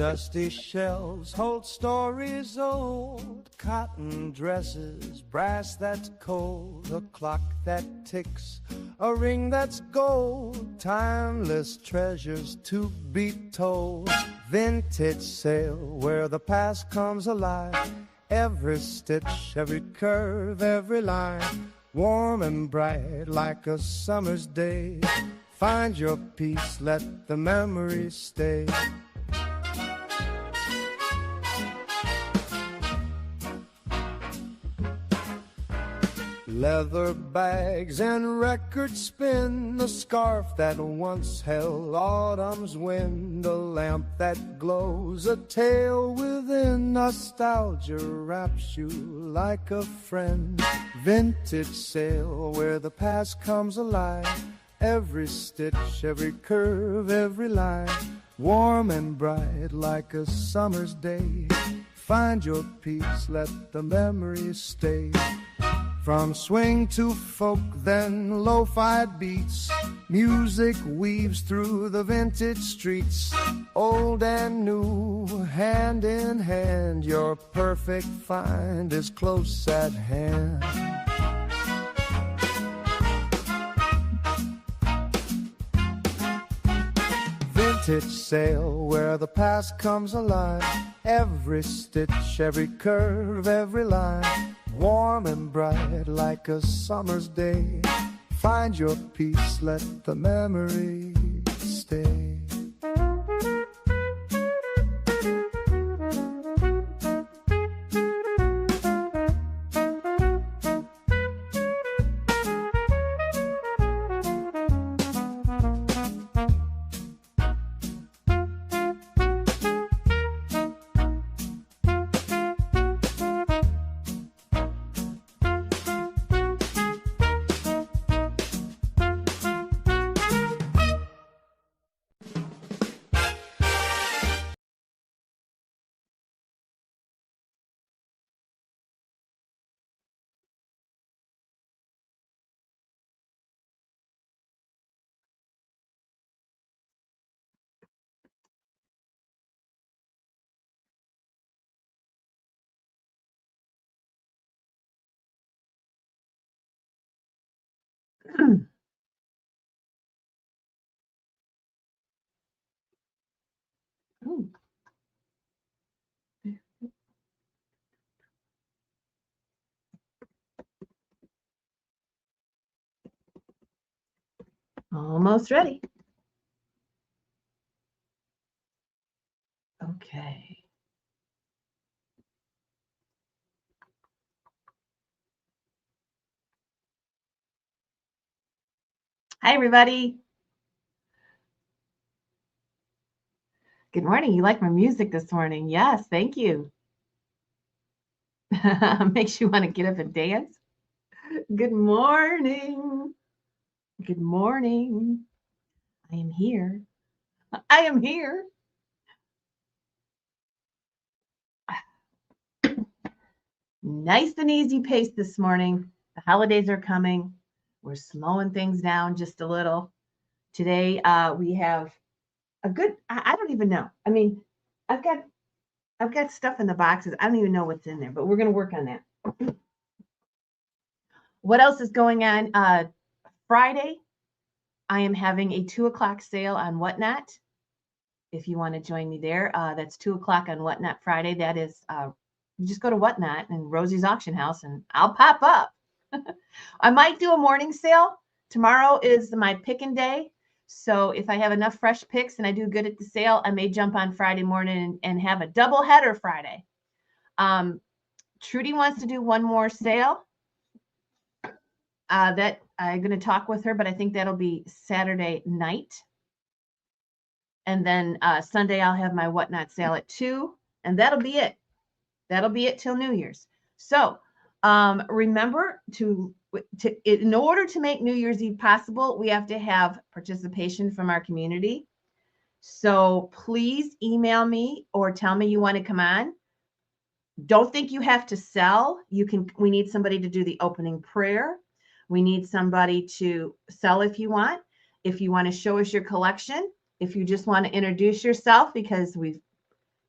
Dusty shelves hold stories old, cotton dresses, brass that's cold, a clock that ticks, a ring that's gold, timeless treasures to be told. Vintage sale where the past comes alive, every stitch, every curve, every line, warm and bright like a summer's day. Find your peace, let the memories stay. Leather bags and record spin, a scarf that once held autumn's wind, a lamp that glows, a tale within. Nostalgia wraps you like a friend. Vintage sale where the past comes alive, every stitch, every curve, every line, warm and bright like a summer's day. Find your peace, let the memories stay. From swing to folk, then lo-fi beats, music weaves through the vintage streets. Old and new, hand in hand, your perfect find is close at hand. Vintage sale where the past comes alive, every stitch, every curve, every line, warm and bright like a summer's day. Find your peace, let the memory stay. Ooh. Almost ready. Okay. Hi, everybody. Good morning. You like my music this morning? Yes, thank you. Makes you want to get up and dance. Good morning. Good morning. I am here. I am here. Nice and easy pace this morning. The holidays are coming. We're slowing things down just a little. Today, we have a good, I don't even know. I mean, I've got stuff in the boxes. I don't even know what's in there, but we're going to work on that. What else is going on? Friday, I am having a 2:00 sale on Whatnot. If you want to join me there, that's 2:00 on Whatnot Friday. That is, you just go to Whatnot and Rosie's Auction House and I'll pop up. I might do a morning sale. Tomorrow is my picking day. So if I have enough fresh picks and I do good at the sale, I may jump on Friday morning and have a double header Friday. Trudy wants to do one more sale. That I'm going to talk with her, but I think that'll be Saturday night. And then Sunday, I'll have my Whatnot sale at 2, and that'll be it. That'll be it till New Year's. So remember to, in order to make New Year's Eve possible, we have to have participation from our community. So please email me or tell me you want to come on. Don't think you have to sell. We need somebody to do the opening prayer. We need somebody to sell if you want. If you want to show us your collection, if you just want to introduce yourself, because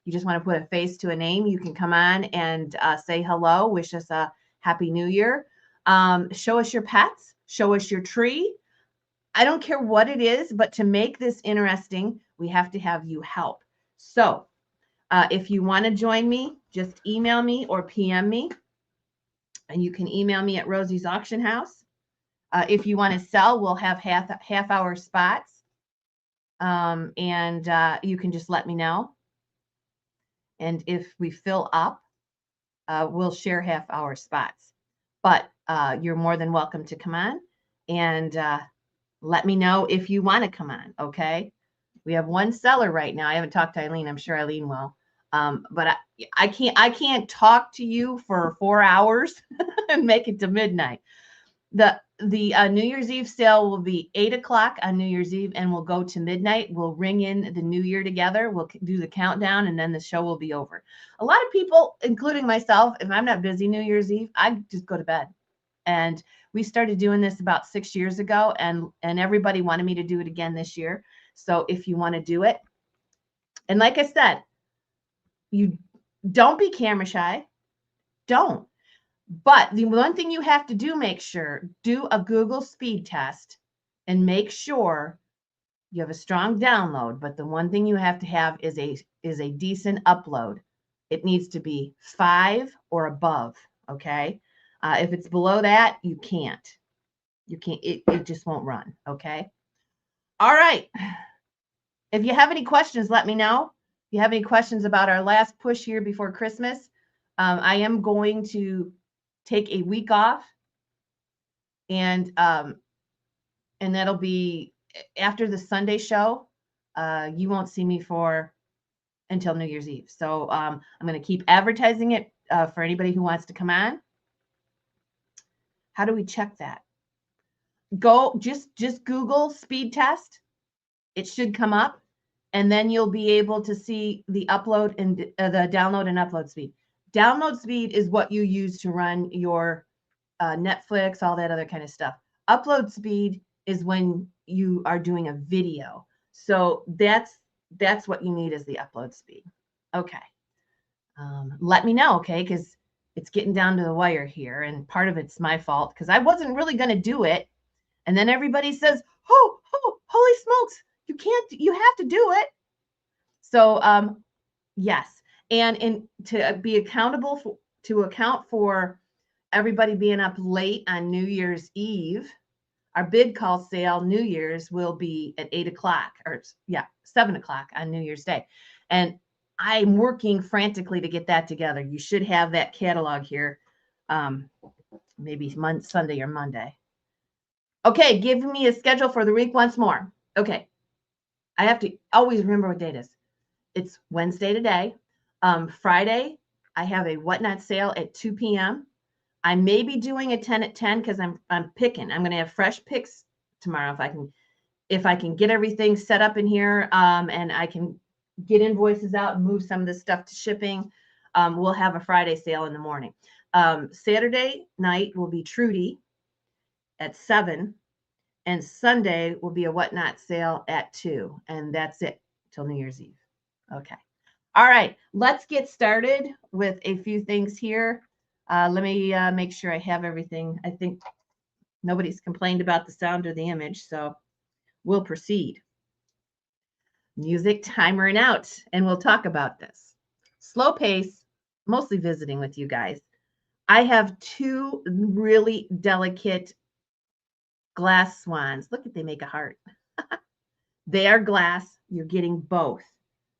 you just want to put a face to a name, you can come on and say hello, wish us a Happy New Year. Show us your pets, show us your tree. I don't care what it is, but to make this interesting, we have to have you help. So if you want to join me, just email me or PM me. And you can email me at Rosie's Auction House. If you want to sell, we'll have half hour spots. And you can just let me know. And if we fill up, we'll share half hour spots. But you're more than welcome to come on and let me know if you want to come on. Okay. We have one seller right now. I haven't talked to Eileen. I'm sure Eileen will. But I can't talk to you for 4 hours and make it to midnight. The New Year's Eve sale will be 8 o'clock on New Year's Eve and we'll go to midnight. We'll ring in the new year together. We'll do the countdown and then the show will be over. A lot of people, including myself, if I'm not busy New Year's Eve, I just go to bed. And we started doing this about 6 years ago and everybody wanted me to do it again this year. So if you want to do it, and like I said, you don't be camera shy. Don't. But the one thing you have to do, do a Google speed test and make sure you have a strong download. But the one thing you have to have is a decent upload. It needs to be 5 or above. Okay. If it's below that, you can't. It just won't run. Okay. All right. If you have any questions, let me know. If you have any questions about our last push here before Christmas, I am going to take a week off, and that'll be after the Sunday show. You won't see me until New Year's Eve. So I'm going to keep advertising it for anybody who wants to come on. How do we check that? Go just Google speed test. It should come up, and then you'll be able to see the upload and the download and upload speed. Download speed is what you use to run your Netflix, all that other kind of stuff. Upload speed is when you are doing a video. So that's what you need is the upload speed. Okay. Let me know, okay? Because it's getting down to the wire here, and part of it's my fault because I wasn't really going to do it. And then everybody says, oh, holy smokes, you have to do it. So, yes. And to be accountable to account for everybody being up late on New Year's Eve, our bid call sale New Year's will be at 8 o'clock 7 o'clock on New Year's Day. And I'm working frantically to get that together. You should have that catalog here, maybe Sunday or Monday. Okay, give me a schedule for the week once more. Okay, I have to always remember what date it is. It's Wednesday today. Friday, I have a whatnot sale at 2 p.m. I may be doing a 10 at 10 because I'm picking. I'm going to have fresh picks tomorrow if I can get everything set up in here and I can get invoices out and move some of this stuff to shipping. We'll have a Friday sale in the morning. Saturday night will be Trudy at 7, and Sunday will be a whatnot sale at 2, and that's it till New Year's Eve. Okay. All right, let's get started with a few things here. Let me make sure I have everything. I think nobody's complained about the sound or the image, so we'll proceed. Music, timer, and out, and we'll talk about this. Slow pace, mostly visiting with you guys. I have 2 really delicate glass swans. Look at, they make a heart. They are glass. You're getting both,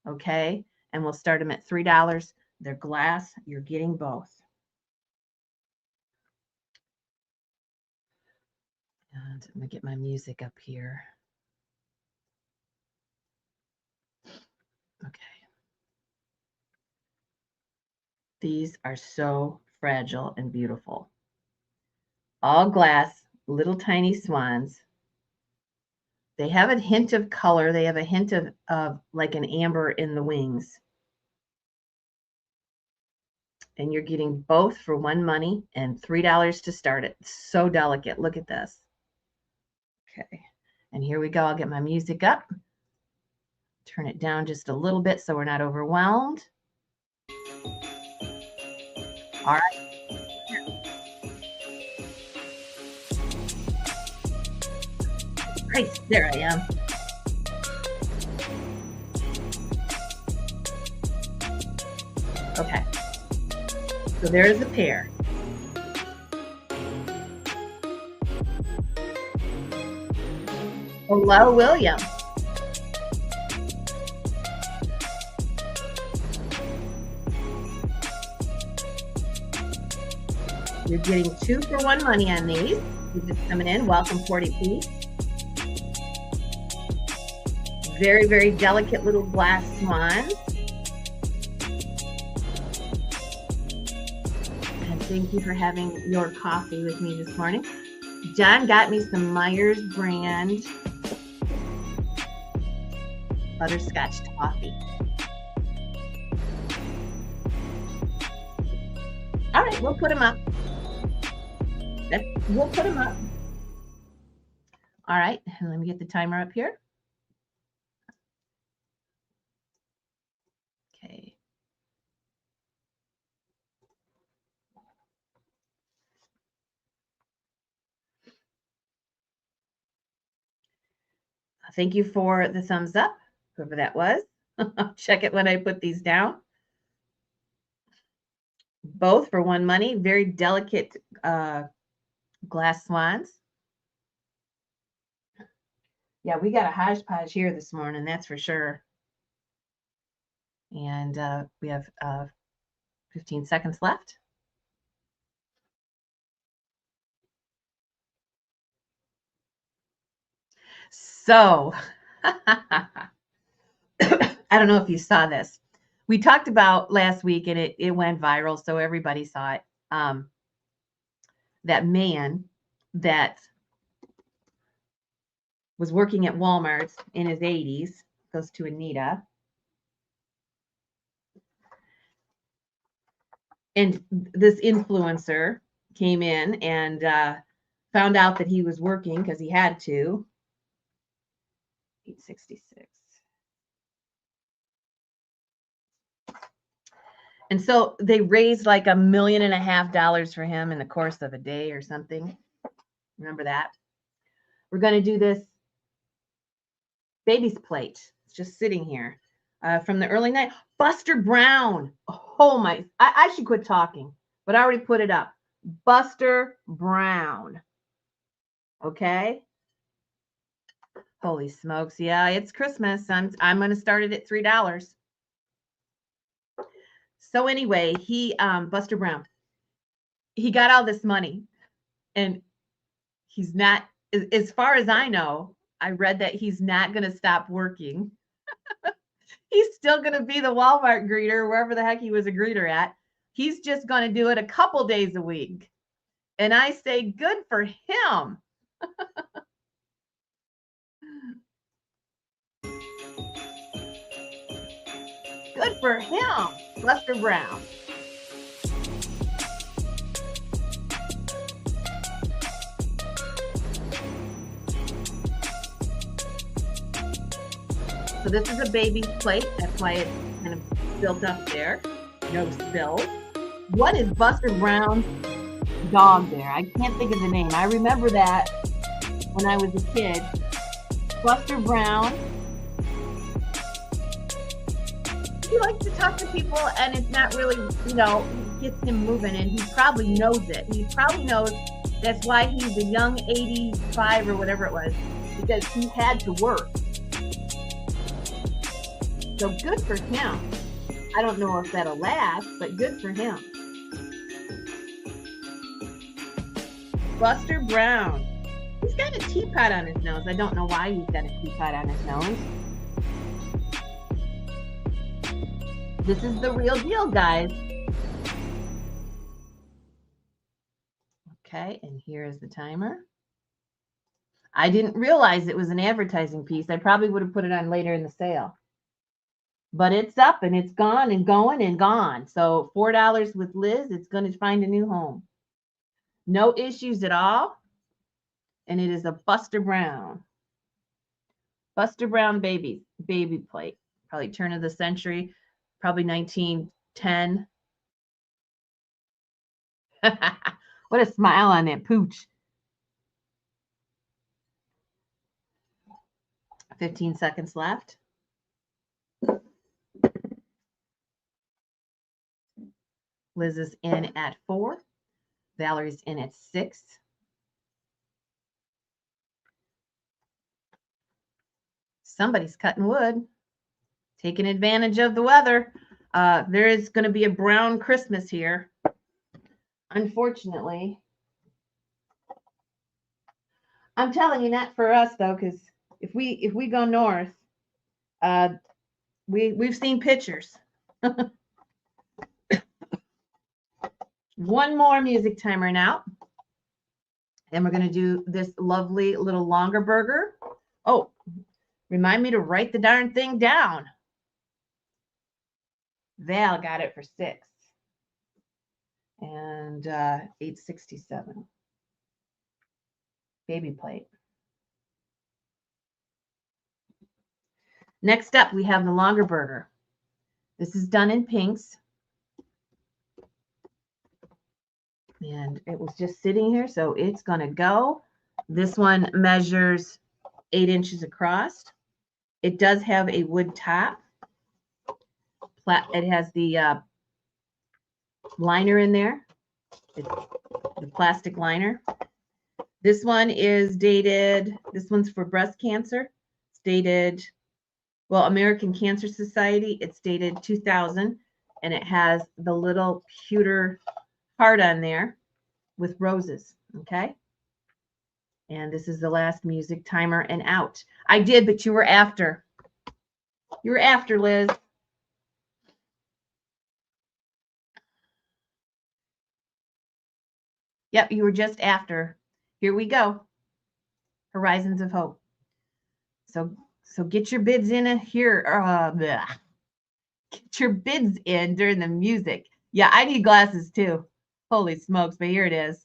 okay? And we'll start them at $3. They're glass. You're getting both. And I'm going to get my music up here. Okay. These are so fragile and beautiful. All glass, little tiny swans. They have a hint of color. They have a hint of like an amber in the wings. And you're getting both for $1 money and $3 to start it. So delicate. Look at this. Okay. And here we go. I'll get my music up. Turn it down just a little bit so we're not overwhelmed. All right. Right, there I am. Okay. So there's a pair. Hello, William. You're getting 2 for 1 money on these. You're just coming in. Welcome, 40p. Very, very delicate little glass swans. And thank you for having your coffee with me this morning. John got me some Myers brand butterscotch toffee. All right, we'll put them up. We'll put them up. All right, and let me get the timer up here. Okay. Thank you for the thumbs up, whoever that was. I'll check it when I put these down. Both for 1 money, very delicate glass swans. Yeah, we got a hodgepodge here this morning, that's for sure. And we have 15 seconds left. So, I don't know if you saw this. We talked about last week, and it went viral, so everybody saw it. That man that was working at Walmart in his 80s, goes to Anita. And this influencer came in and found out that he was working because he had to. 866. And so they raised like $1.5 million for him in the course of a day or something. Remember that? We're going to do this baby's plate. It's just sitting here from the early night. Buster Brown. Oh my, I should quit talking, but I already put it up. Buster Brown. Okay. Holy smokes. Yeah, it's Christmas. I'm going to start it at $3. So anyway, he, Buster Brown, he got all this money and he's not, as far as I know, I read that he's not going to stop working. He's still going to be the Walmart greeter, wherever the heck he was a greeter at. He's just going to do it a couple days a week. And I say, good for him. Good for him, Buster Brown. So this is a baby's plate. That's why it's kind of built up there. No spills. What is Buster Brown's dog there? I can't think of the name. I remember that when I was a kid. Buster Brown. He likes to talk to people, and it's not really, gets him moving, and he probably knows it. He probably knows that's why he's a young 85 or whatever it was, because he had to work. So good for him. I don't know if that'll last, but good for him. Buster Brown. He's got a teapot on his nose. I don't know why he's got a teapot on his nose. This is the real deal, guys. Okay, and here is the timer. I didn't realize it was an advertising piece. I probably would have put it on later in the sale. But it's up and it's gone and going and gone. So $4 with Liz, it's going to find a new home. No issues at all. And it is a Buster Brown. Buster Brown baby plate. Probably turn of the century. Probably 19 10. What a smile on that pooch. 15 seconds left. Liz is in at 4. Valerie's in at 6. Somebody's cutting wood, taking advantage of the weather. There is going to be a brown Christmas here. Unfortunately. I'm telling you, not for us though, because if we go north, we've seen pictures. One more music timer now. And we're going to do this lovely little longer burger. Oh, remind me to write the darn thing down. Val got it for 6. And $8.67. Baby plate. Next up, we have the longer burger. This is done in pinks. And it was just sitting here, so it's going to go. This one measures 8 inches across. It does have a wood top. It has the liner in there. It's the plastic liner. This one is dated, this one's for breast cancer. It's dated, well, American Cancer Society. It's dated 2000, and it has the little pewter heart on there with roses, okay? And this is the last music timer and out. I did, but you were after. You were after, Liz. Yep, you were just after. Here we go. Horizons of Hope. So get your bids in here. Get your bids in during the music. Yeah, I need glasses too. Holy smokes, but here it is.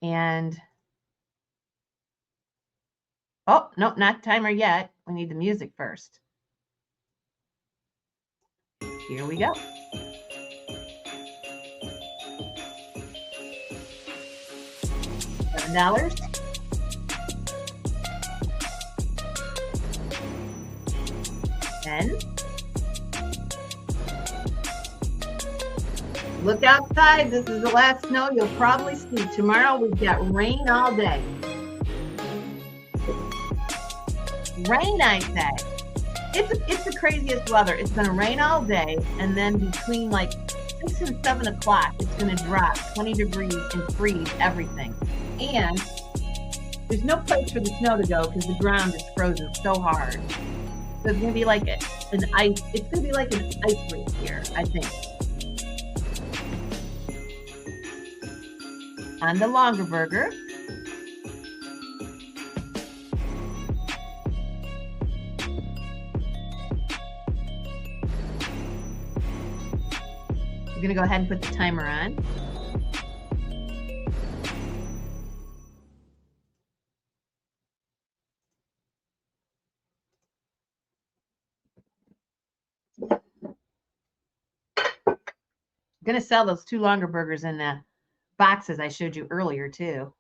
And, oh, nope, not timer yet. We need the music first. Here we go. $7. $10. Look outside. This is the last snow you'll probably see. Tomorrow we've got rain all day. Rain, I say. It's the craziest weather. It's going to rain all day, and then between like 6 and 7 o'clock, it's going to drop 20 degrees and freeze everything. And there's no place for the snow to go because the ground is frozen so hard. So it's going to be like an ice. It's going to be like an ice rink here, I think. On the longer burger. We're going to go ahead and put the timer on. I'm going to sell those 2 longer burgers in the boxes I showed you earlier too.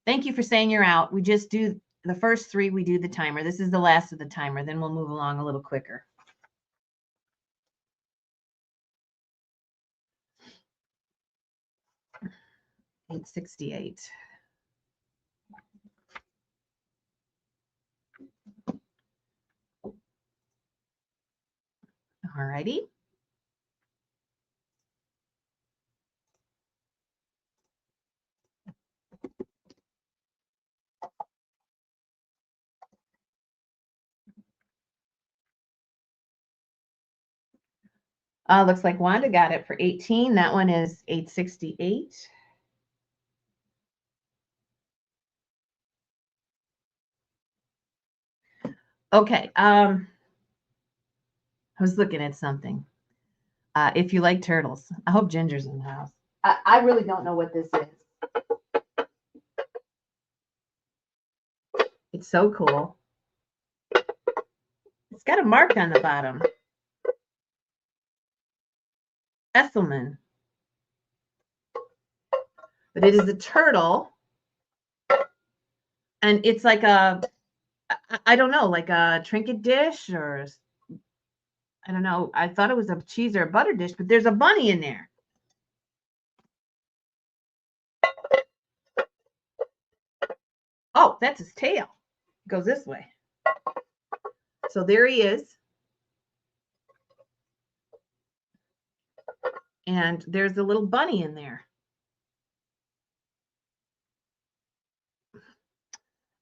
Thank you for saying you're out. We just do the first 3, we do the timer. This is the last of the timer. Then we'll move along a little quicker. $8.68. All righty. Looks like Wanda got it for 18. That one is $8.68. Okay. I was looking at something. If you like turtles, I hope Ginger's in the house. I really don't know what this is. It's so cool. It's got a mark on the bottom. Esselman. But it is a turtle. And it's like a, I don't know, like a trinket dish or, I don't know. I thought it was a cheese or a butter dish, but there's a bunny in there. Oh, that's his tail. It goes this way. So there he is. And there's the little bunny in there.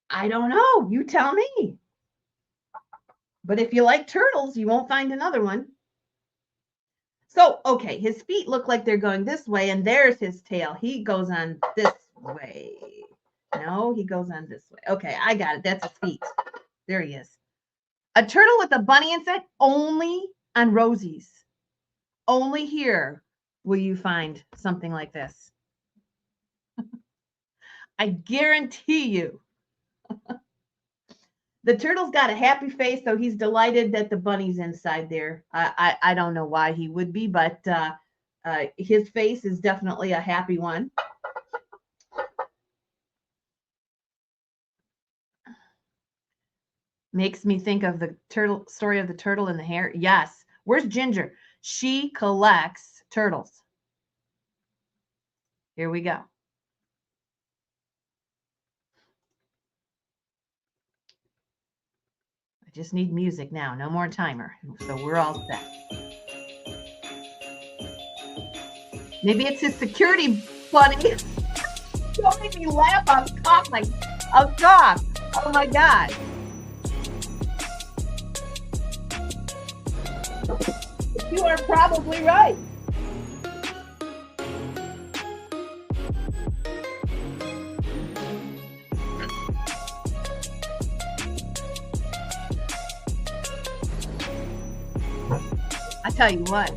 I don't know. You tell me. But if you like turtles, you won't find another one. So, okay, his feet look like they're going this way, and there's his tail. He goes on this way. No, he goes on this way. Okay, I got it. That's his feet. There he is. A turtle with a bunny inside, only on Rosie's. Only here will you find something like this. I guarantee you. The turtle's got a happy face, so he's delighted that the bunny's inside there. I don't know why he would be, but his face is definitely a happy one. Makes me think of the turtle story of the turtle and the hare. Yes. Where's Ginger? She collects turtles. Here we go. I just need music now. No more timer. So we're all set. Maybe it's his security bunny. Don't make me laugh. I'll cough. I'll cough. Oh my God. You are probably right. I tell you what,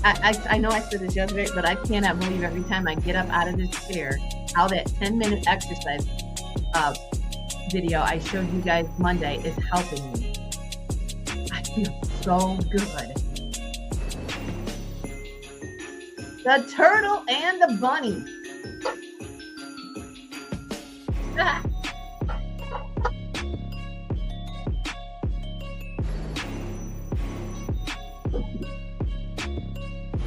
I know I said this yesterday, but I cannot believe every time I get up out of this chair how that 10-minute exercise video I showed you guys Monday is helping me. I feel so good. The turtle and the bunny. Ah.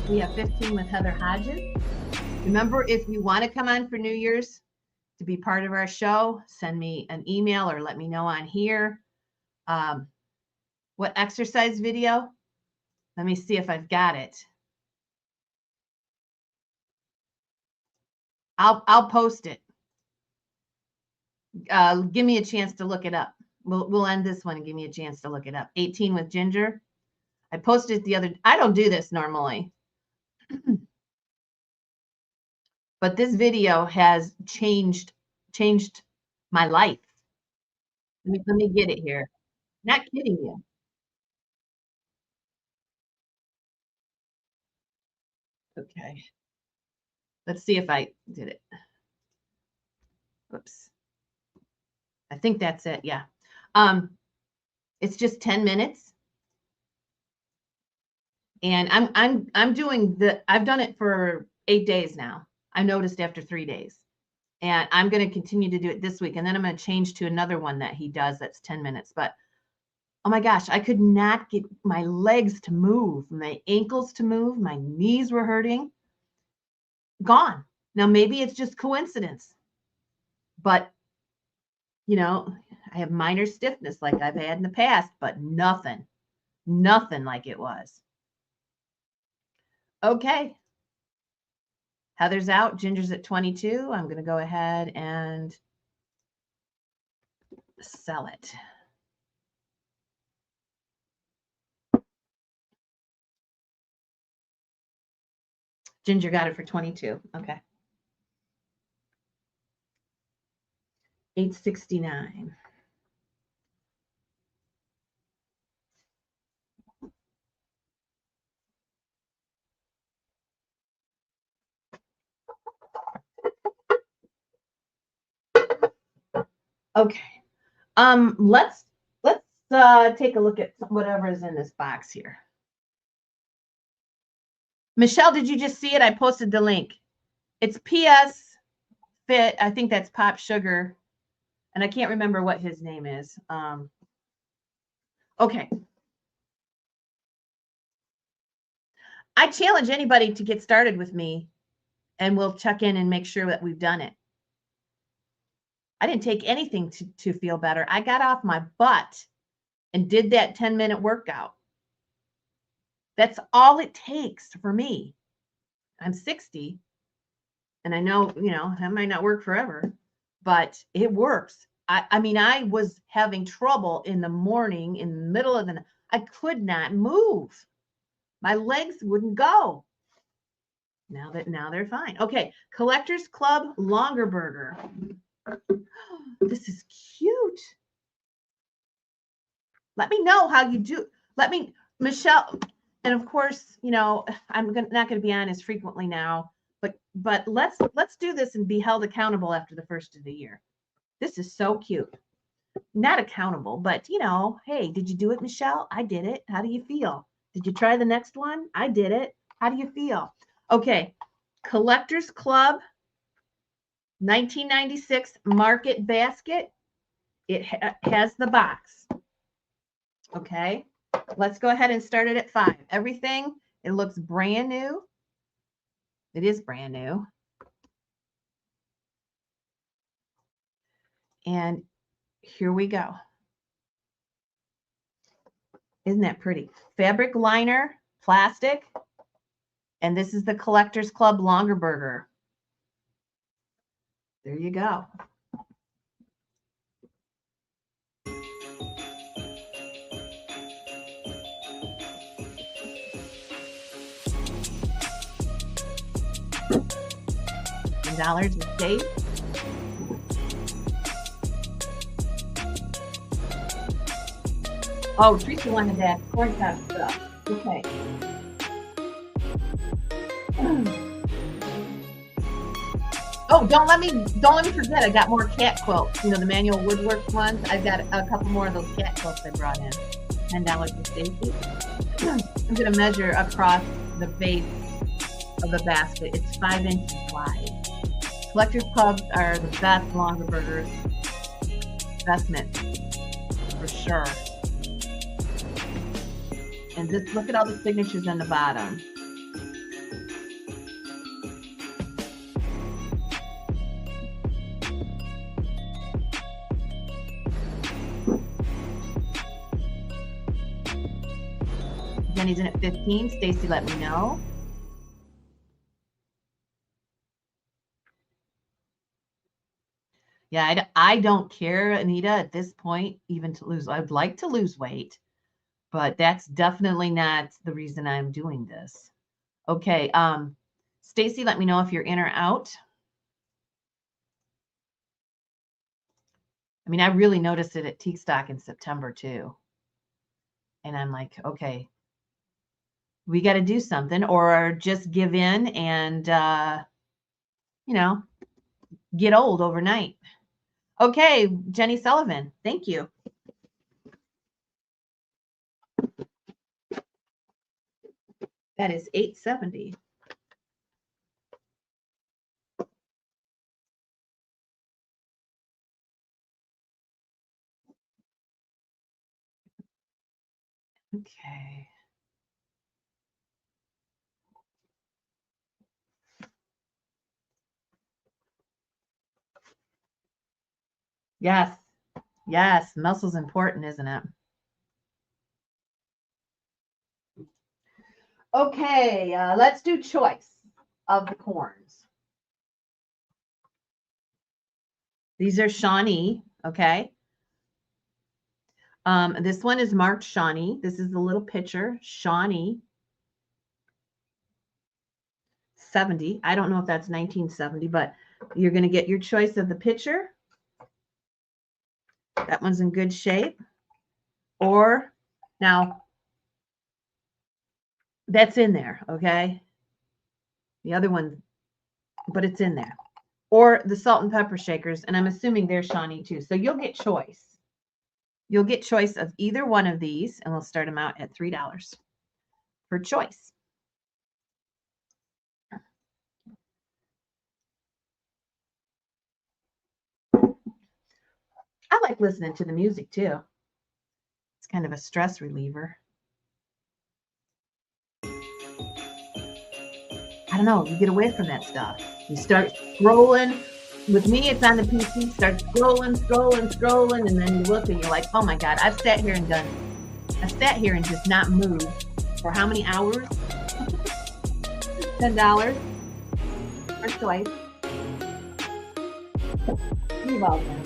We have 15 with Heather Hodges. Remember, if you want to come on for New Year's to be part of our show, send me an email or let me know on here. What exercise video? Let me see if I've got it. I'll post it. Give me a chance to look it up. We'll end this one and give me a chance to look it up. 18 with Ginger. I posted it the other. I don't do this normally. But this video has changed my life. Let me get it here. Not kidding you. Okay. Let's see if I did it. Oops. I think that's it. Yeah. It's just 10 minutes. And I'm doing I've done it for 8 days now. I noticed after 3 days. And I'm going to continue to do it this week. And then I'm going to change to another one that he does that's 10 minutes. But oh my gosh, I could not get my legs to move, my ankles to move, my knees were hurting. Gone. Now, maybe it's just coincidence. But, you know, I have minor stiffness like I've had in the past, but nothing like it was. Okay. Heather's out. Ginger's at 22. I'm going to go ahead and sell it. Ginger got it for 22. Okay. 869. Okay. Let's take a look at whatever is in this box here. Michelle, did you just see it? I posted the link. It's PS Fit. I think that's Pop Sugar. And I can't remember what his name is. Okay. I challenge anybody to get started with me, and we'll check in and make sure that we've done it. I didn't take anything to feel better. I got off my butt and did that 10-minute workout. That's all it takes for me. I'm 60, and I know, that might not work forever, but it works. I mean, I was having trouble in the morning, in the middle of the night. I could not move. My legs wouldn't go. Now they're fine. Okay, Collectors Club Longer Burger. This is cute. Let me know how you do. Michelle, and of course, I'm not going to be on as frequently now, but let's do this and be held accountable after the first of the year. This is so cute. Not accountable, but hey, did you do it, Michelle? I did it. How do you feel? Did you try the next one? I did it. How do you feel? Okay, Collectors Club 1996 Market Basket. It has the box. Okay, let's go ahead and start it at 5. Everything, it looks brand new. It is brand new. And here we go. Isn't that pretty? Fabric liner, plastic. And this is the Collectors Club Longer Burger. There you go. $10 a day. Oh, Teresa wanted that corn cob stuff. Okay. Oh, don't let me forget. I got more cat quilts. The manual woodwork ones. I've got a couple more of those cat quilts I brought in. $10 for Stacy. I'm going to measure across the base of the basket. It's 5 inches wide. Collectors Clubs are the best longer burgers. Investment for sure. And just look at all the signatures on the bottom. Jenny's in at 15. Stacy, let me know. Yeah, I don't care, Anita, at this point, even to lose. I'd like to lose weight, but that's definitely not the reason I'm doing this. Okay, Stacy, let me know if you're in or out. I mean, I really noticed it at Teak Stock in September too. And I'm like, okay, we got to do something, or just give in and, get old overnight. Okay, Jenny Sullivan, thank you. That is $8.70. Okay. Yes. Yes. Muscle's important, isn't it? Okay. Let's do choice of the corns. These are Shawnee. Okay. This one is marked Shawnee. This is the little picture. Shawnee 70. I don't know if that's 1970, but you're going to get your choice of the picture. That one's in good shape. Or now that's in there, okay? The other one, but it's in there. Or the salt and pepper shakers, and I'm assuming they're Shawnee too. So you'll get choice. You'll get choice of either one of these, and we'll start them out at $3 per choice. I like listening to the music too. It's kind of a stress reliever. I don't know, you get away from that stuff. You start scrolling. With me, it's on the PC. Start scrolling, and then you look and you're like, oh my God, I've sat here and just not moved for how many hours? $10 per choice. You've all done.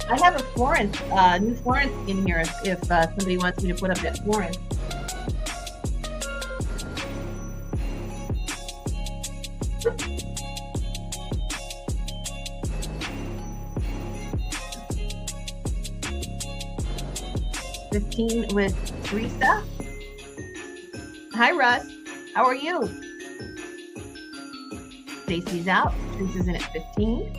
I have a Florence, new Florence in here if somebody wants me to put up that Florence. $15 with Teresa. Hi, Russ. How are you? Stacy's out. Teresa's in at 15.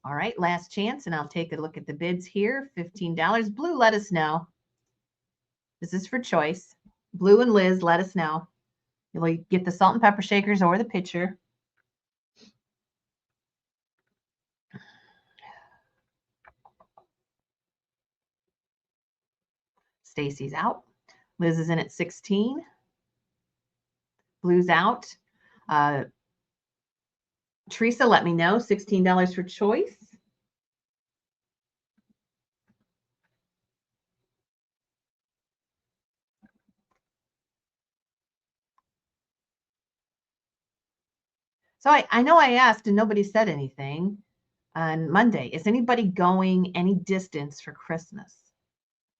All right, last chance, and I'll take a look at the bids here. $15. Blue, let us know. This is for choice. Blue and Liz, let us know. You'll get the salt and pepper shakers or the pitcher. Stacy's out. Liz is in at 16. Blue's out. Teresa, let me know. $16 for choice. So I know I asked and nobody said anything on Monday. Is anybody going any distance for Christmas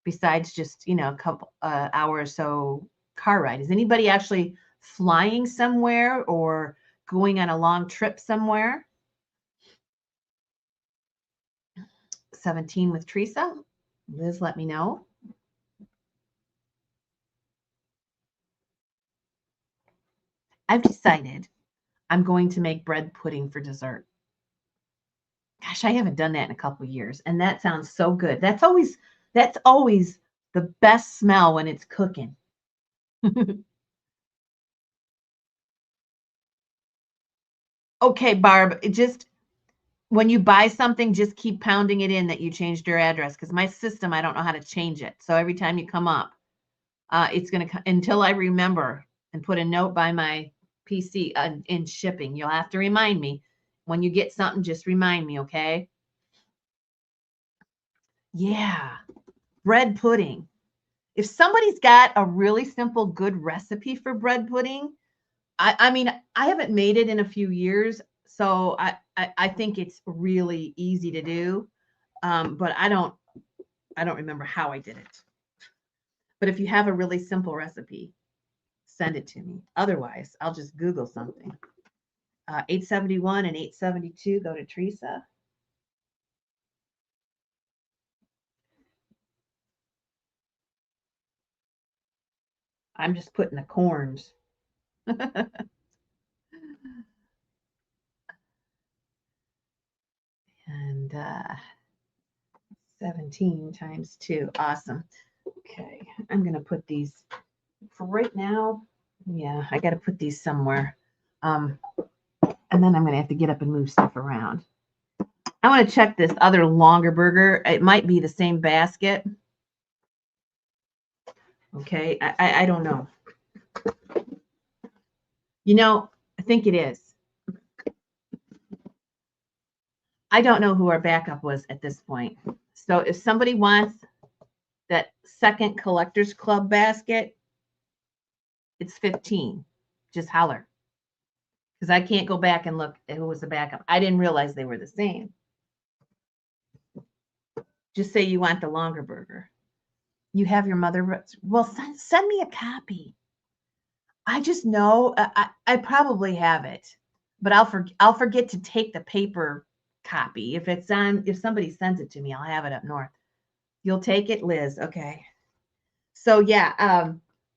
besides just, a couple hour or so car ride? Is anybody actually flying somewhere or going on a long trip somewhere? 17 with Teresa. Liz, let me know. I've decided I'm going to make bread pudding for dessert. Gosh, I haven't done that in a couple of years, and that sounds so good. That's always the best smell when it's cooking. Okay, Barb, just when you buy something, just keep pounding it in that you changed your address, because my system, I don't know how to change it. So every time you come up, it's going to, until I remember and put a note by my PC in shipping. You'll have to remind me. When you get something, just remind me, okay? Yeah, bread pudding. If somebody's got a really simple, good recipe for bread pudding, I mean, I haven't made it in a few years, so I think it's really easy to do, but I don't remember how I did it. But if you have a really simple recipe, send it to me. Otherwise, I'll just Google something. 871 and 872 go to Teresa. I'm just putting the corns. And 17 times 2. Awesome. Okay, I'm going to put these for right now. Yeah, I got to put these somewhere. And then I'm going to have to get up and move stuff around. I want to check this other longer burger. It might be the same basket. Okay, I don't know. I think it is. I don't know who our backup was at this point. So if somebody wants that second Collectors Club basket, it's 15. Just holler. Because I can't go back and look at who was the backup. I didn't realize they were the same. Just say you want the longer burger. You have your mother. Well, send me a copy. I just know I probably have it, but I'll forget to take the paper copy. If somebody sends it to me, I'll have it up north. You'll take it, Liz. Okay. So yeah,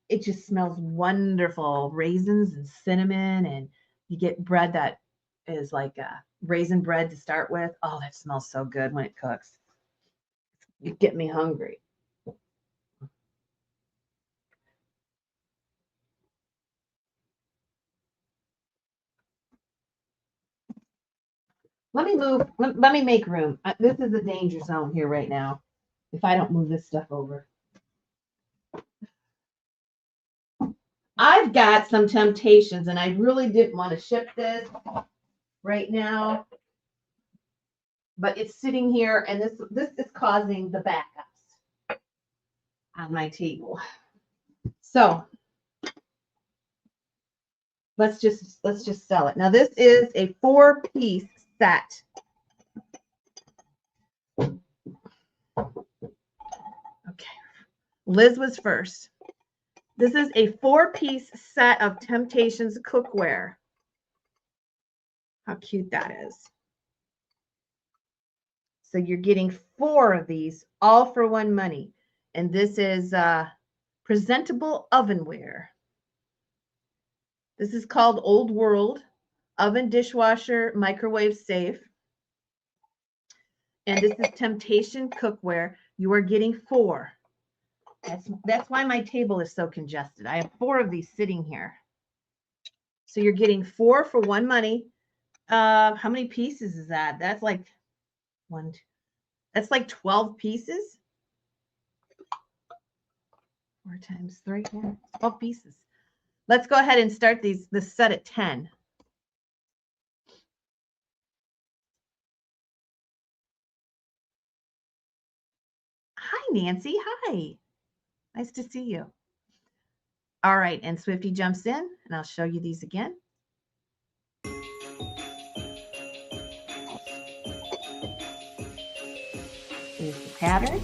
it just smells wonderful. Raisins and cinnamon, and you get bread that is like a raisin bread to start with. Oh, that smells so good when it cooks. You get me hungry. Let me move. Let me make room. This is a danger zone here right now if I don't move this stuff over. I've got some temptations, and I really didn't want to ship this right now, but it's sitting here, and this is causing the backups on my table. So let's just sell it. Now this is a 4-piece set. Okay, Liz was first. This is a 4-piece set of Temptations cookware. How cute that is. So you're getting 4 of these, all for one money. And this is presentable ovenware. This is called Old World, oven, dishwasher, microwave safe. And this is Temptation cookware. You are getting 4. That's why my table is so congested. I have 4 of these sitting here. So you're getting 4 for one money. How many pieces is that? That's like that's like 12 pieces. 4 times 3, 12 pieces. Let's go ahead and start this set at 10. Hi, Nancy. Hi. Nice to see you. All right, and Swifty jumps in, and I'll show you these again. Here's the pattern.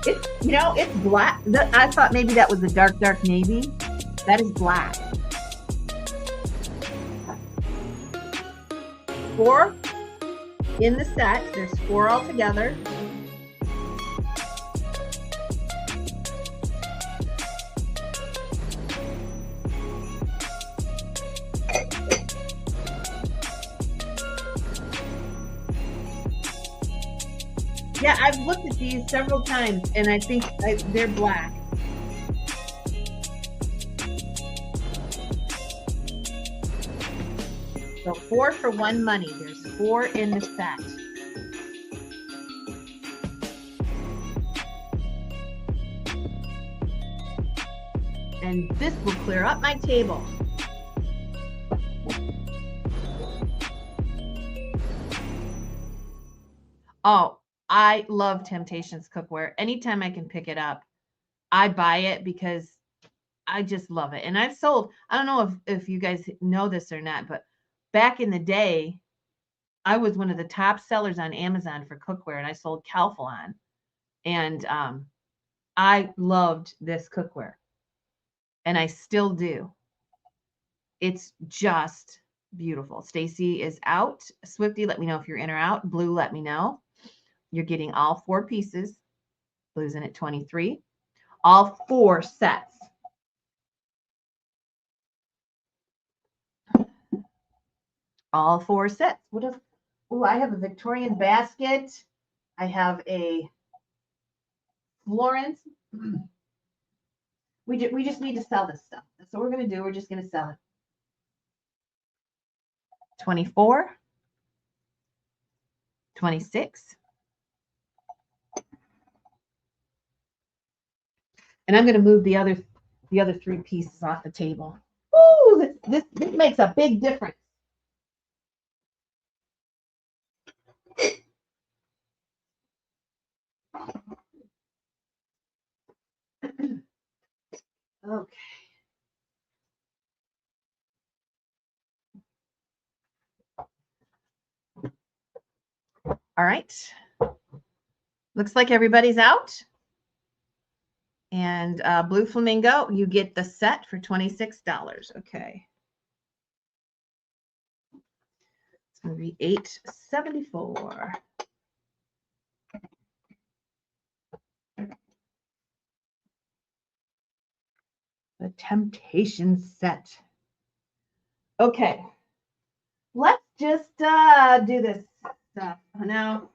It's black. I thought maybe that was a dark navy. That is black. 4 in the set. There's 4 altogether. Yeah, I've looked at these several times, and I think they're black. So 4 for one money. There's 4 in the set. And this will clear up my table. Oh, I love Temptations cookware. Anytime I can pick it up, I buy it because I just love it. And I've sold, I don't know if you guys know this or not, but back in the day, I was one of the top sellers on Amazon for cookware, and I sold Calphalon. And I loved this cookware, and I still do. It's just beautiful. Stacy is out. Swifty, let me know if you're in or out. Blue, let me know. You're getting all 4 pieces. Blue's in at 23. All 4 sets. All 4 sets. I have a Victorian basket. I have a Florence. We just need to sell this stuff. That's what we're going to do. We're just going to sell it. 24. 26. And I'm going to move the other 3 pieces off the table. Ooh, this makes a big difference. Okay. All right. Looks like everybody's out. And Blue Flamingo, you get the set for $26. Okay. It'll be $8.74. The Temptation set. Okay, let's just do this stuff. Now,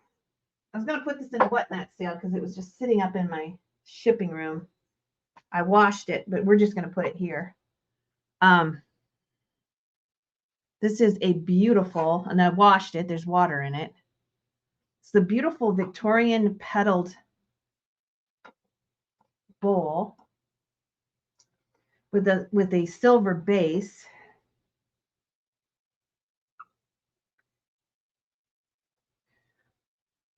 I was going to put this in a whatnot sale because it was just sitting up in my shipping room. I washed it, but we're just going to put it here. This is a beautiful, and I washed it. There's water in it. It's the beautiful Victorian petaled bowl with a silver base.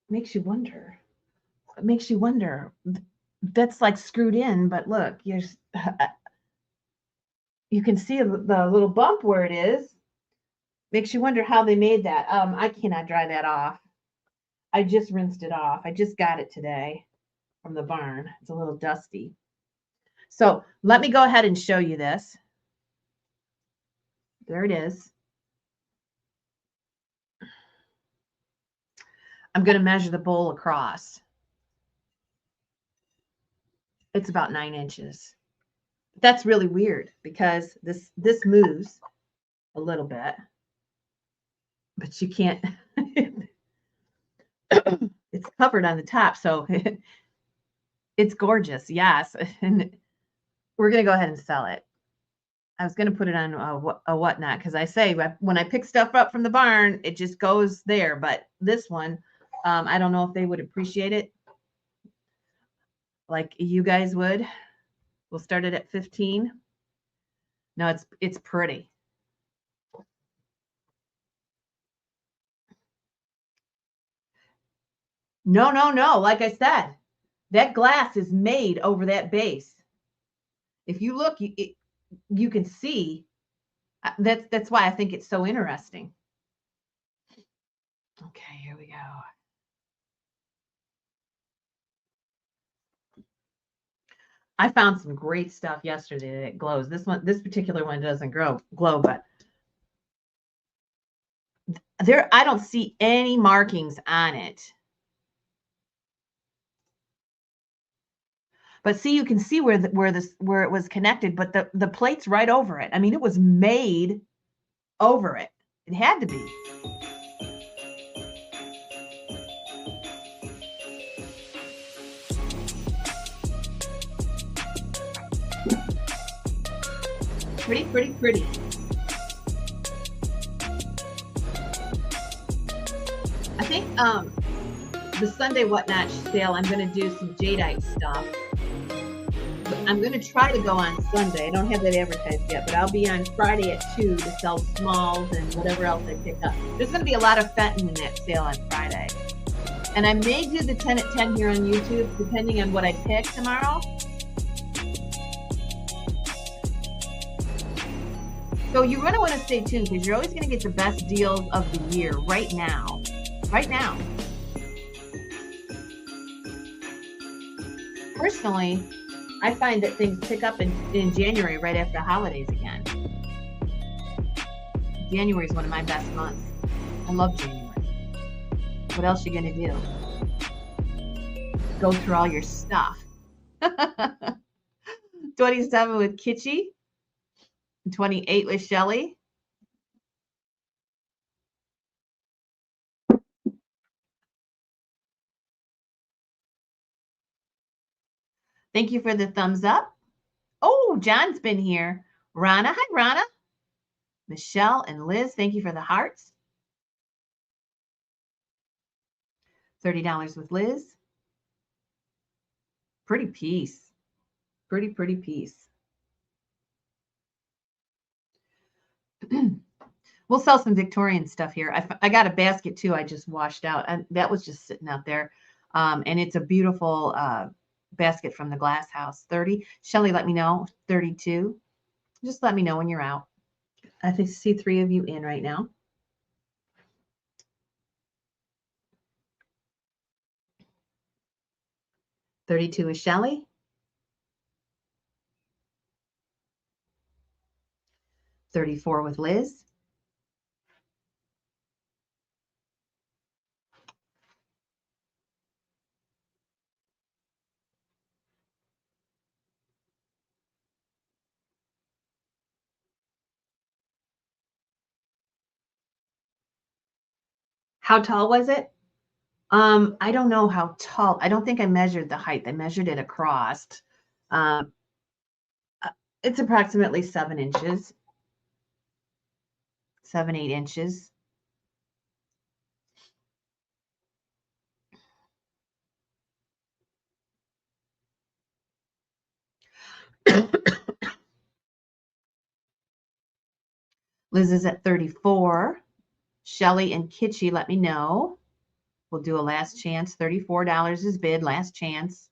Makes you wonder. It makes you wonder. That's like screwed in, but look, you can see the little bump where it is. Makes you wonder how they made that. I cannot dry that off. I just rinsed it off. I just got it today from the barn. It's a little dusty. So let me go ahead and show you this. There it is. I'm going to measure the bowl across. It's about 9 inches. That's really weird because this moves a little bit, but you can't. It's covered on the top, so it's gorgeous. Yes, and we're going to go ahead and sell it. I was going to put it on a whatnot because I say when I pick stuff up from the barn, it just goes there. But this one, I don't know if they would appreciate it like you guys would. We'll start it at 15. No, it's pretty. No. Like I said, that glass is made over that base. If you look, you can see. That's why I think it's so interesting. Okay, here we go. I found some great stuff yesterday that glows. This particular one doesn't glow, but I don't see any markings on it. But see, you can see where it was connected, but the plate's right over it. I mean, it was made over it. It had to be. Pretty. I think the Sunday Whatnot sale, I'm going to do some jadeite stuff. I'm going to try to go on Sunday. I don't have that advertised yet, but I'll be on Friday at 2 to sell smalls and whatever else I pick up. There's going to be a lot of fenton in that sale on Friday. And I may do the 10 at 10 here on YouTube, depending on what I pick tomorrow. So you're going to want to stay tuned because you're always going to get the best deals of the year right now. Right now. Personally, I find that things pick up in January right after the holidays again. January is one of my best months. I love January. What else are you going to do? Go through all your stuff. 27 with Kitschy. 28 with Shelly. Thank you for the thumbs up. Oh, John's been here. Rana, hi Rana. Michelle and Liz, thank you for the hearts. $30 with Liz. Pretty piece. Pretty piece. We'll sell some Victorian stuff here. I got a basket too. I just washed out, and that was just sitting out there. And it's a beautiful basket from the glass house. 30. Shelly, let me know. 32. Just let me know when you're out. I see 3 of you in right now. $32 is Shelly. $34 with Liz. How tall was it? I don't know how tall. I don't think I measured the height. I measured it across. Um, it's approximately 7 inches, 7, 8 inches. Liz is at 34. Shelly and Kitschy, let me know. We'll do a last chance. $34 is bid, last chance.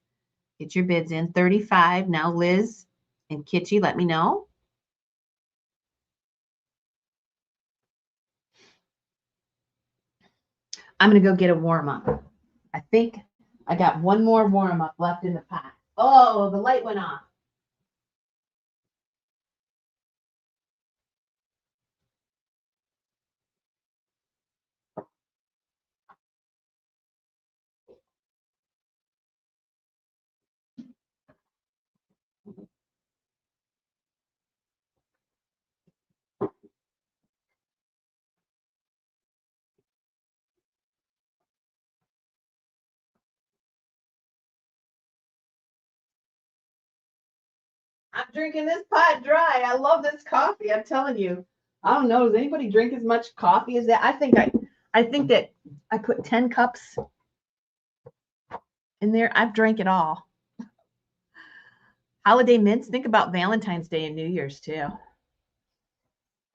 Get your bids in. 35. Now Liz and Kitschy, let me know. I'm going to go get a warm-up. I think I got one more warm-up left in the pot. Oh, the light went off. I'm drinking this pot dry. I love this coffee. I'm telling you. I don't know. Does anybody drink as much coffee as that? I think that I put 10 cups in there. I've drank it all. Holiday mints. Think about Valentine's Day and New Year's too.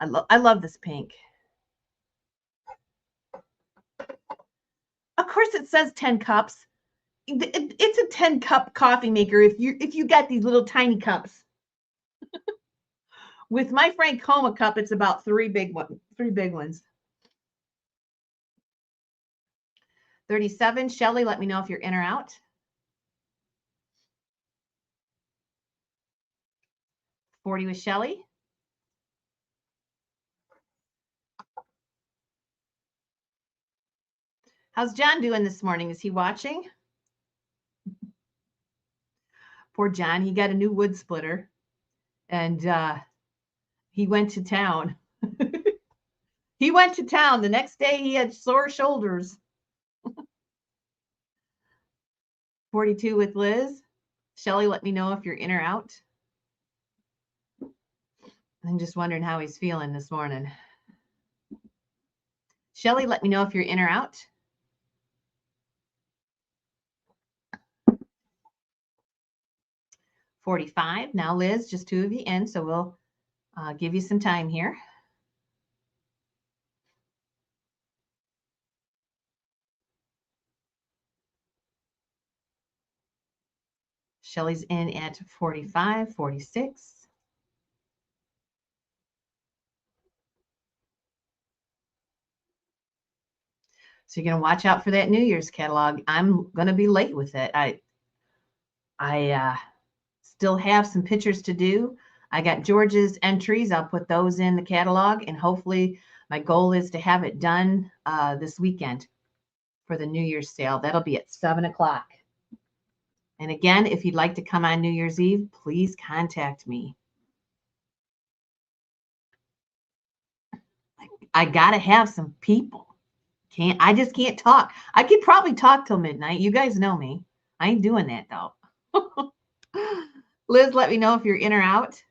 I love this pink. Of course, it says 10 cups. It's a 10-cup coffee maker. If you got these little tiny cups. With my Francoma cup, it's about 3 big ones. 37. Shelly, let me know if you're in or out. 40 with Shelly. How's John doing this morning? Is he watching? Poor John. He got a new wood splitter, and he went to town. He went to town. The next day, he had sore shoulders. 42 with Liz. Shelly, let me know if you're in or out. I'm just wondering how he's feeling this morning. Shelly, let me know if you're in or out. 45. Now, Liz, just 2 of you in, so we'll give you some time here. Shelly's in at 45, 46. So you're going to watch out for that New Year's catalog. I'm going to be late with it. I still have some pictures to do. I got George's entries. I'll put those in the catalog, and hopefully my goal is to have it done this weekend for the New Year's sale. That'll be at 7 o'clock. And again, if you'd like to come on New Year's Eve, please contact me. I got to have some people. I just can't talk. I could probably talk till midnight. You guys know me. I ain't doing that though. Liz, let me know if you're in or out.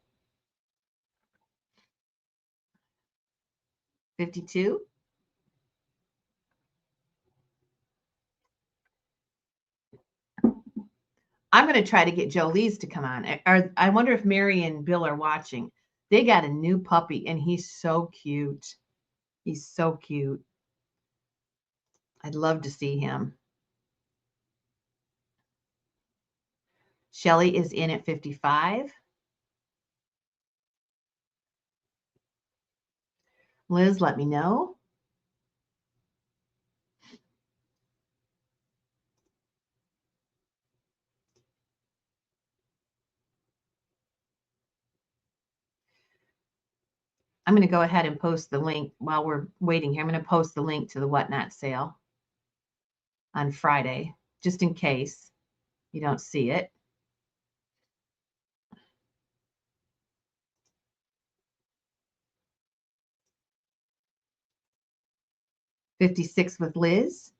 52. I'm going to try to get Jolie's to come on. I wonder if Mary and Bill are watching. They got a new puppy, and he's so cute. He's so cute. I'd love to see him. Shelly is in at 55. Liz, let me know. I'm going to go ahead and post the link while we're waiting here. I'm going to post the link to the Whatnot sale on Friday, just in case you don't see it. 56 with Liz.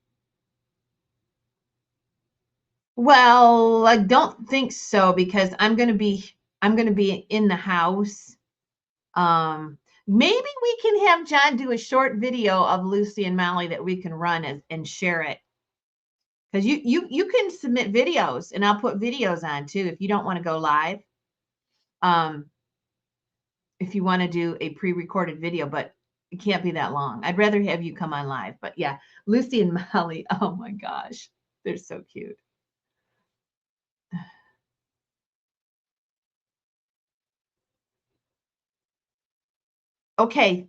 Well, I don't think so because I'm going to be in the house. Maybe we can have John do a short video of Lucy and Molly that we can run and share it. Because you can submit videos and I'll put videos on too if you don't want to go live. If you want to do a pre-recorded video, but it can't be that long. I'd rather have you come on live. But yeah, Lucy and Molly, oh my gosh, they're so cute. Okay.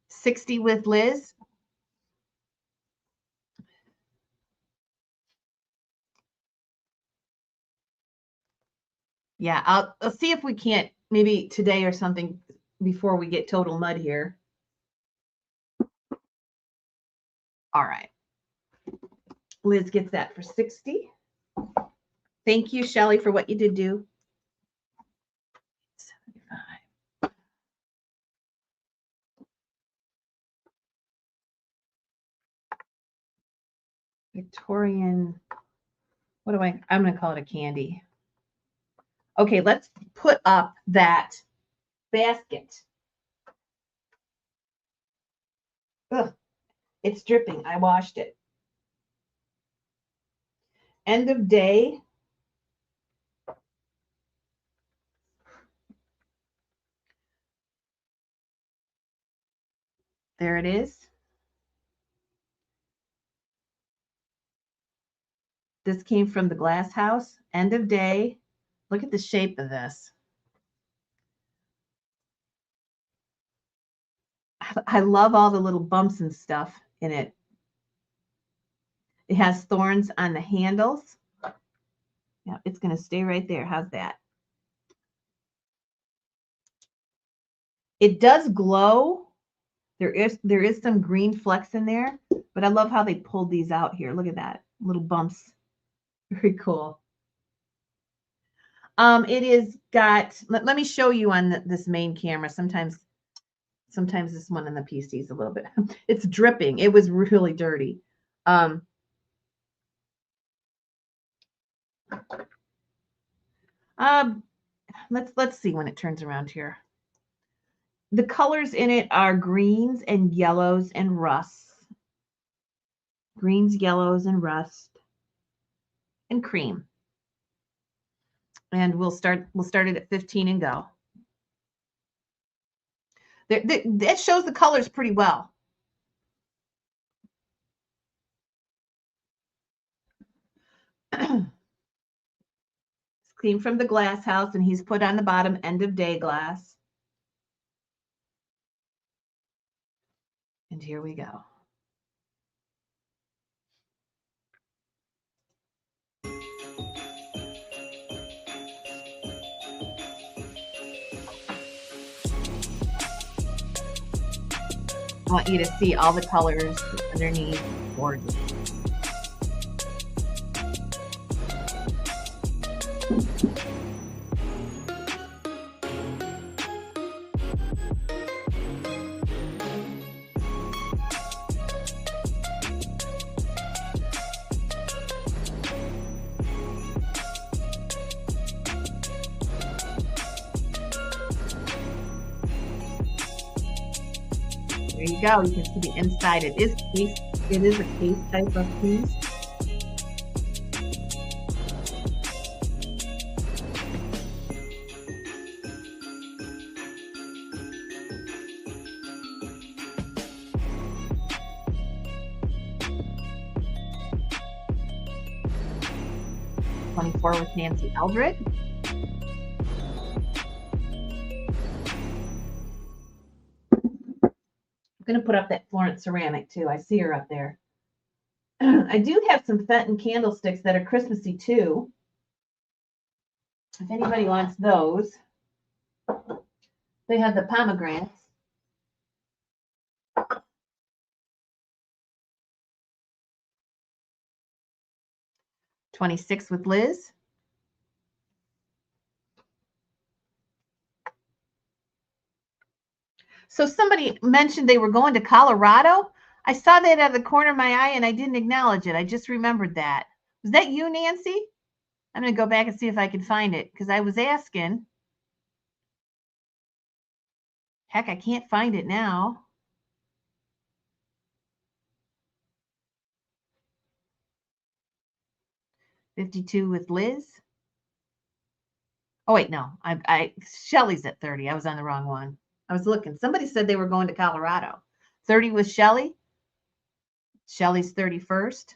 60 with Liz. Yeah, I'll see if we can't maybe today or something before we get total mud here. All right. Liz gets that for 60. Thank you, Shelly, for what you did do. 75. Victorian, I'm going to call it a candy. Okay, let's put up that basket. Ugh, it's dripping. I washed it. End of day. There it is. This came from the glass house. End of day. Look at the shape of this. I love all the little bumps and stuff in it. It has thorns on the handles. Yeah, it's going to stay right there. How's that? It does glow. There is some green flecks in there, but I love how they pulled these out here. Look at that. Little bumps. Very cool. It is got, let me show you on this main camera. Sometimes this one on the PC is a little bit, it's dripping. It was really dirty. Let's see when it turns around here. The colors in it are greens and yellows and rust. Greens, yellows, and rust, and cream. And we'll start it at 15 and go. That shows the colors pretty well. It's clean from the glass house, and he's put on the bottom end of day glass. And here we go. I want you to see all the colors underneath. Gorgeous. There you go. You can see the inside. It is case. It is a case type of piece. '24 with Nancy Eldred. I'm going to put up that Florence ceramic too. I see her up there. I do have some Fenton candlesticks that are Christmassy too. If anybody wants those, they have the pomegranates. '26 with Liz. So somebody mentioned they were going to Colorado. I saw that out of the corner of my eye and I didn't acknowledge it. I just remembered that. Was that you, Nancy? I'm going to go back and see if I can find it because I was asking. Heck, I can't find it now. $52 with Liz. Oh, wait, no. Shelly's at 30. I was on the wrong one. I was looking. Somebody said they were going to Colorado. 30 with Shelly. Shelly's 31st.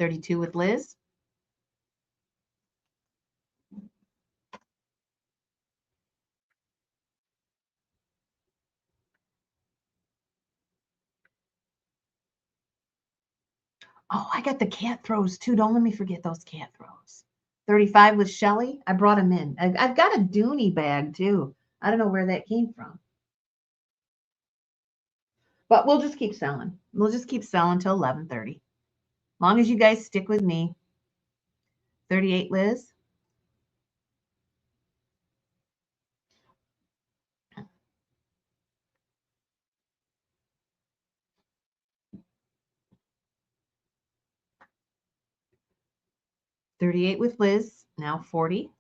$32 with Liz. Oh, I got the cat throws too. Don't let me forget those cat throws. 35 with Shelly. I brought them in. I've got a Dooney bag too. I don't know where that came from. But we'll just keep selling. We'll just keep selling till 11:30. As long as you guys stick with me. 38 Liz. $38 with Liz. Now 40.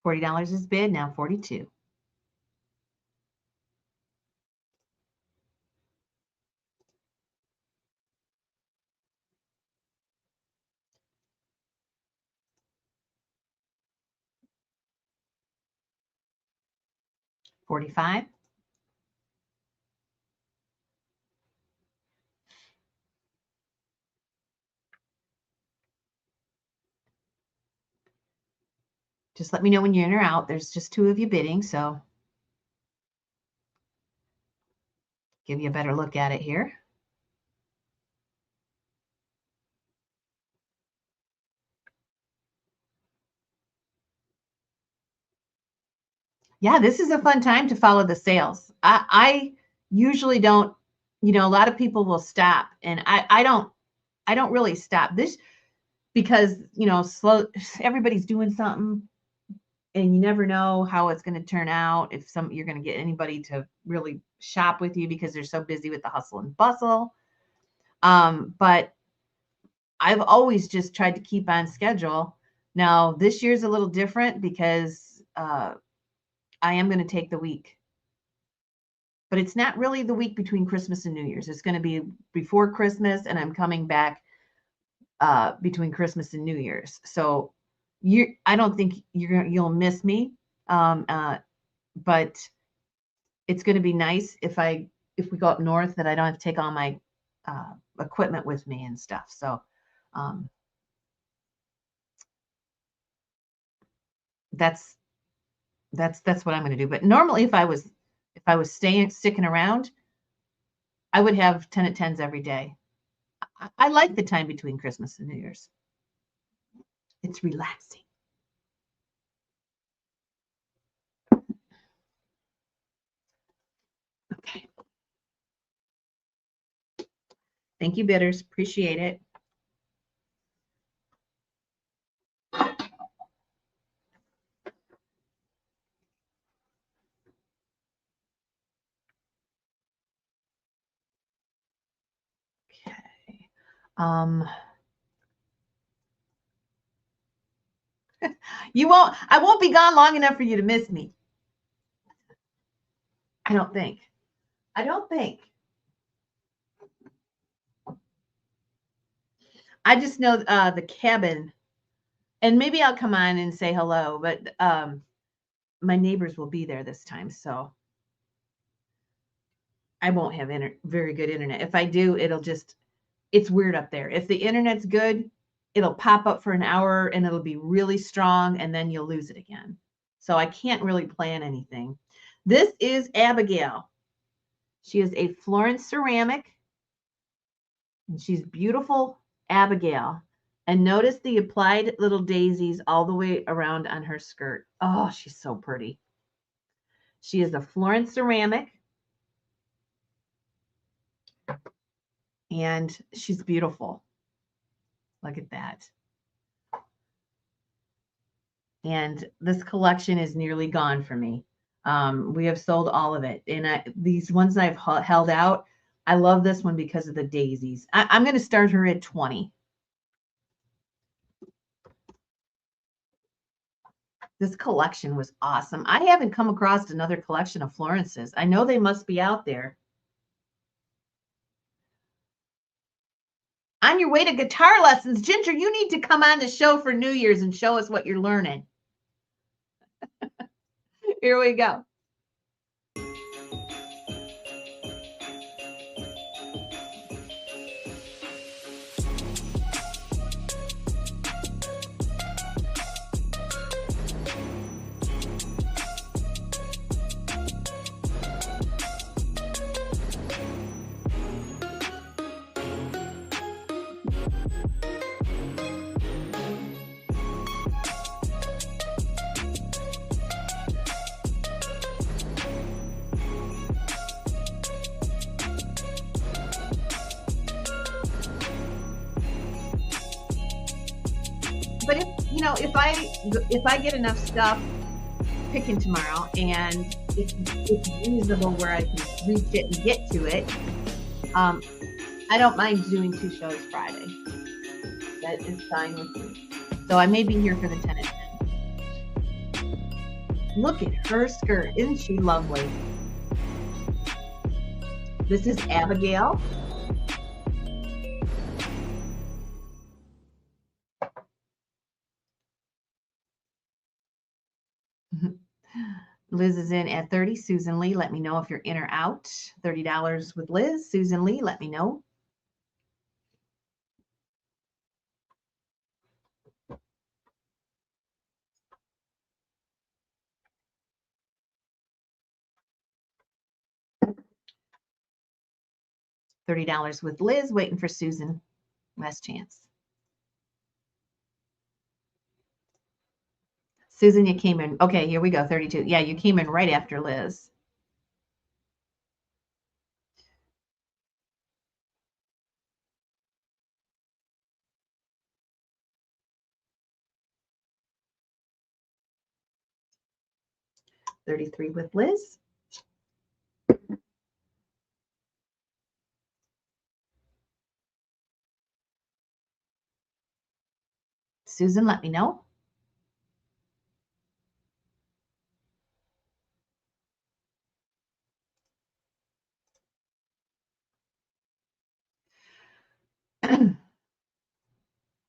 $40 is bid. Now 42. $45. Just let me know when you're in or out. There's just 2 of you bidding, so give you a better look at it here. Yeah, this is a fun time to follow the sales. I usually don't, a lot of people will stop and I don't really stop this because, slow, everybody's doing something and you never know how it's going to turn out. If you're going to get anybody to really shop with you because they're so busy with the hustle and bustle. But I've always just tried to keep on schedule. Now this year's a little different because, I am going to take the week, but it's not really the week between Christmas and New Year's. It's going to be before Christmas, and I'm coming back between Christmas and New Year's. So I don't think you'll miss me, but it's going to be nice if we go up north that I don't have to take all my equipment with me and stuff. So that's what I'm going to do. But normally, if I was sticking around, I would have 10 at 10s every day. I like the time between Christmas and New Year's. It's relaxing. Okay. Thank you, bidders. Appreciate it. Okay. I won't be gone long enough for you to miss me. I don't think. I just know the cabin, and maybe I'll come on and say hello, but my neighbors will be there this time, so I won't have very good internet. If I do, it's weird up there. If the internet's good, it'll pop up for an hour and it'll be really strong, and then you'll lose it again. So I can't really plan anything. This is Abigail. She is a Florence ceramic. And she's beautiful, Abigail. And notice the applied little daisies all the way around on her skirt. Oh, she's so pretty. She is a Florence ceramic. And she's beautiful. Look at that. And this collection is nearly gone for me. We have sold all of it. And these ones I've held out, I love this one because of the daisies. I'm going to start her at 20. This collection was awesome. I haven't come across another collection of Florence's. I know they must be out there. On your way to guitar lessons, Ginger, you need to come on the show for New Year's and show us what you're learning. Here we go. But if I get enough stuff picking tomorrow and it's reasonable where I can reach it and get to it, I don't mind doing 2 shows Friday. That is fine with me. So I may be here for the 10 and 10. Look at her skirt. Isn't she lovely? This is Abigail. Liz is in at 30. Susan Lee, let me know if you're in or out. $30 with Liz. Susan Lee, let me know. $30 with Liz, waiting for Susan. Last chance. Susan, you came in. Okay, here we go. 32. Yeah, you came in right after Liz. $33 with Liz. Susan, let me know.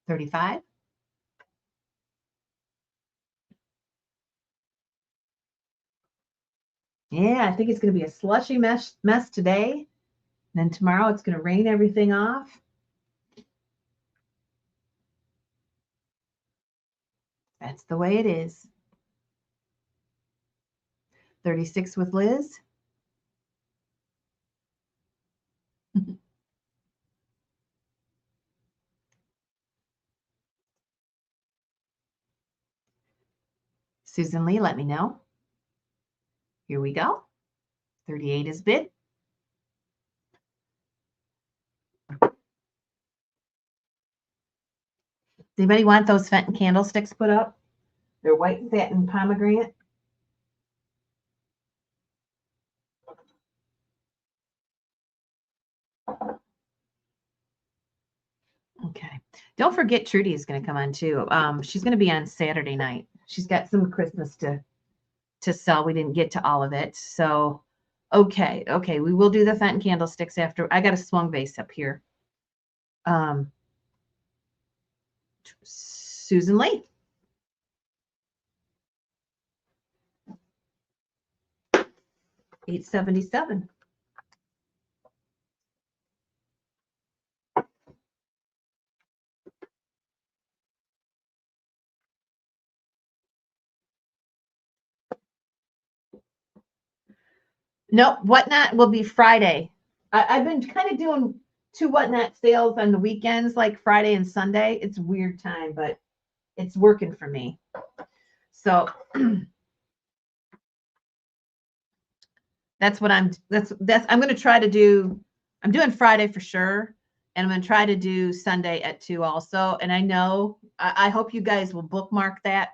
$35. Yeah, I think it's going to be a slushy mess today. Then tomorrow it's going to rain everything off. That's the way it is. 36 with Liz. Susan Lee, let me know. Here we go. 38 is bid. Does anybody want those Fenton candlesticks put up? They're white satin pomegranate. Okay. Don't forget Trudy is going to come on too. She's going to be on Saturday night. She's got some Christmas to sell. We didn't get to all of it. So, okay. We will do the Fenton candlesticks after. I got a swung vase up here. Susan Lee. $877. Nope, Whatnot will be Friday. I've been kind of doing to whatnot sales on the weekends, like Friday and Sunday. It's a weird time, but it's working for me. So that's what I'm going to try to do. I'm doing Friday for sure. And I'm going to try to do Sunday at 2 also. And I know, I hope you guys will bookmark that.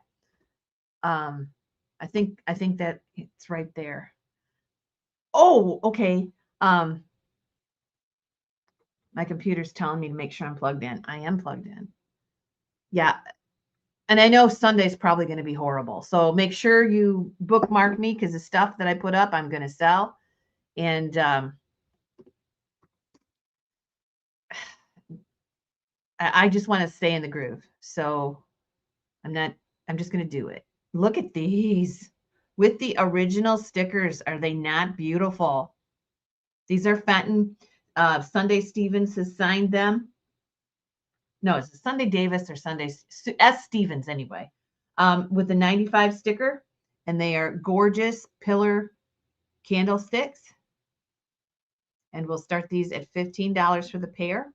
I think that it's right there. Oh, okay. My computer's telling me to make sure I'm plugged in. I am plugged in. Yeah. And I know Sunday's probably going to be horrible. So make sure you bookmark me, because the stuff that I put up, I'm going to sell. And I just want to stay in the groove. So I'm just going to do it. Look at these with the original stickers. Are they not beautiful? These are Fenton. Sunday Stevens has signed them. No, it's Sunday Davis or Sunday S. Stevens anyway, with the 95 sticker. And they are gorgeous pillar candlesticks. And we'll start these at $15 for the pair.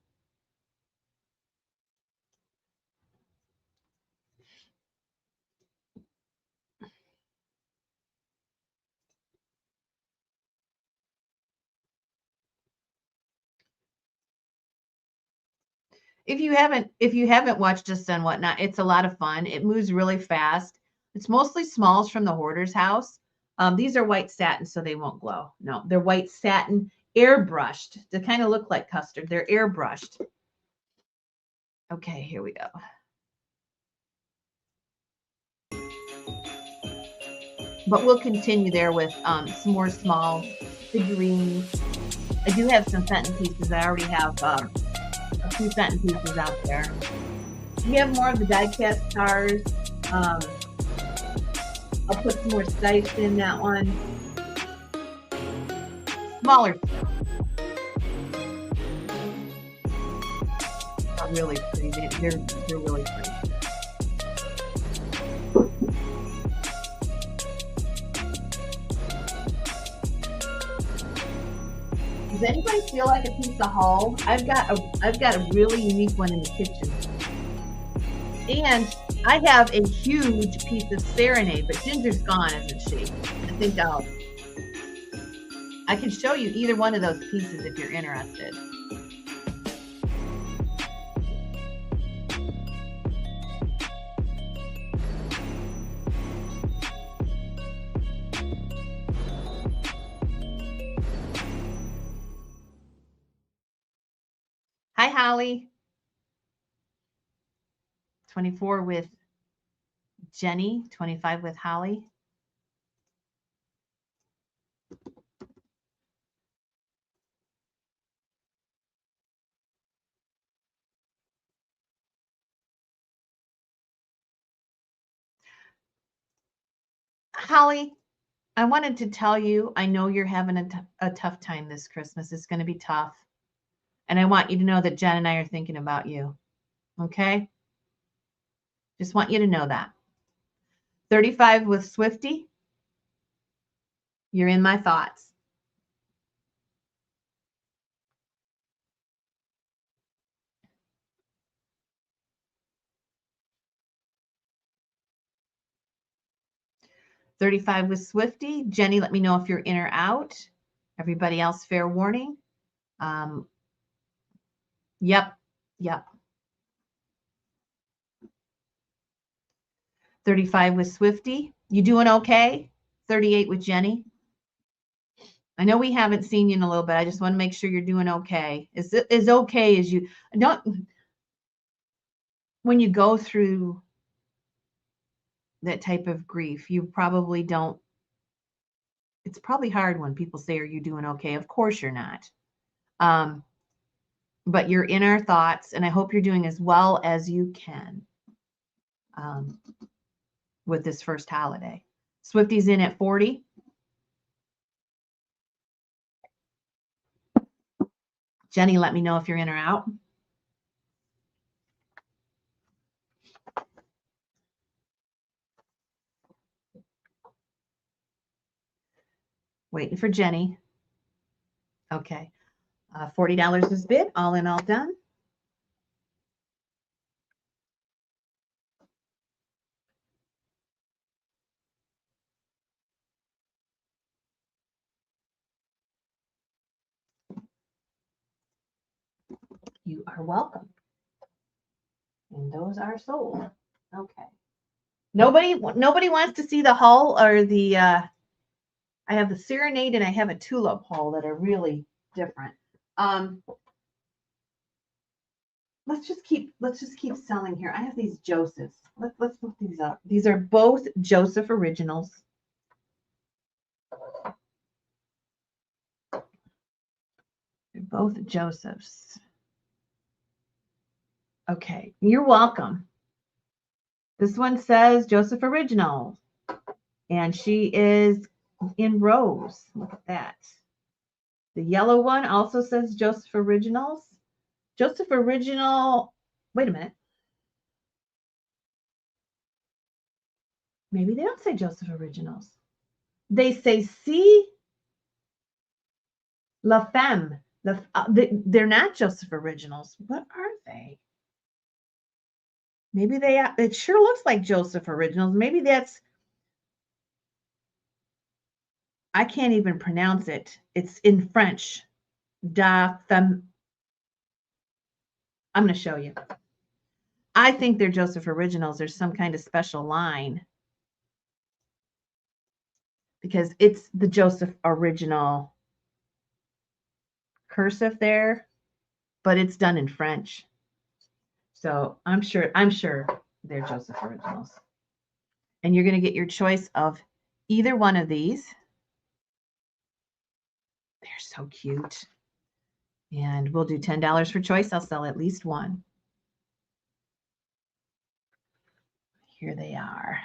If you haven't watched us on Whatnot, it's a lot of fun. It moves really fast. It's mostly smalls from the hoarder's house. These are white satin, so they won't glow. No, they're white satin, airbrushed. They kind of look like custard. They're airbrushed. Okay, here we go. But we'll continue there with some more small figurines. I do have some Fenton pieces. I already have a few Fenton pieces out there. We have more of the die-cast cars. I'll put some more Stites in that one. Smaller. They're really pretty. They're really pretty. Does anybody feel like a piece of haul? I've got a really unique one in the kitchen. And I have a huge piece of Serenade, but Ginger's gone, isn't she? I think I can show you either one of those pieces if you're interested. Hi, Holly. 24 with Jenny, 25 with Holly. Holly, I wanted to tell you, I know you're having a tough time this Christmas. It's going to be tough. And I want you to know that Jen and I are thinking about you. Okay? Just want you to know that. 35 with Swifty. You're in my thoughts. $35 with Swifty. Jenny, let me know if you're in or out. Everybody else, fair warning. Yep. 35 with Swifty. You doing okay? 38 with Jenny. I know we haven't seen you in a little bit. I just want to make sure you're doing okay. As okay as you don't. When you go through that type of grief, you probably don't. It's probably hard when people say, "Are you doing okay?" Of course you're not. But you're in our thoughts, and I hope you're doing as well as you can with this first holiday. Swifty's in at 40. Jenny, let me know if you're in or out. Waiting for Jenny. Okay. $40 is bid, all in, all done. You are welcome. And those are sold. Okay. Nobody wants to see the hull or the I have the Serenade and I have a Tulip hull that are really different. Let's just keep selling here. I have these Josephs. Let's look these up. These are both Joseph originals. They're both Josephs. Okay, you're welcome. This one says Joseph Original, and she is in rose. Look at that. The yellow one also says Joseph Originals. Joseph Original, wait a minute. Maybe they don't say Joseph Originals. They say C. La Femme. They're not Joseph Originals. What are they? Maybe it sure looks like Joseph Originals. Maybe that's, I can't even pronounce it. It's in French. Da Femme. I'm going to show you. I think they're Joseph Originals. There's some kind of special line because it's the Joseph Original cursive there, but it's done in French. So I'm sure they're Joseph Originals. And you're going to get your choice of either one of these. They're so cute. And we'll do $10 for choice. I'll sell at least one. Here they are.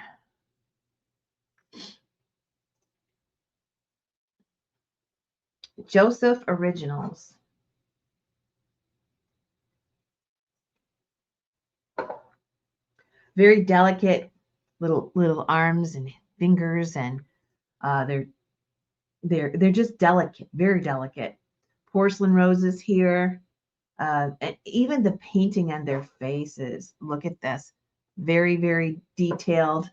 Joseph Originals. Very delicate little arms and fingers, and they're just delicate, very delicate. Porcelain roses here. And even the painting on their faces. Look at this. Very, very detailed.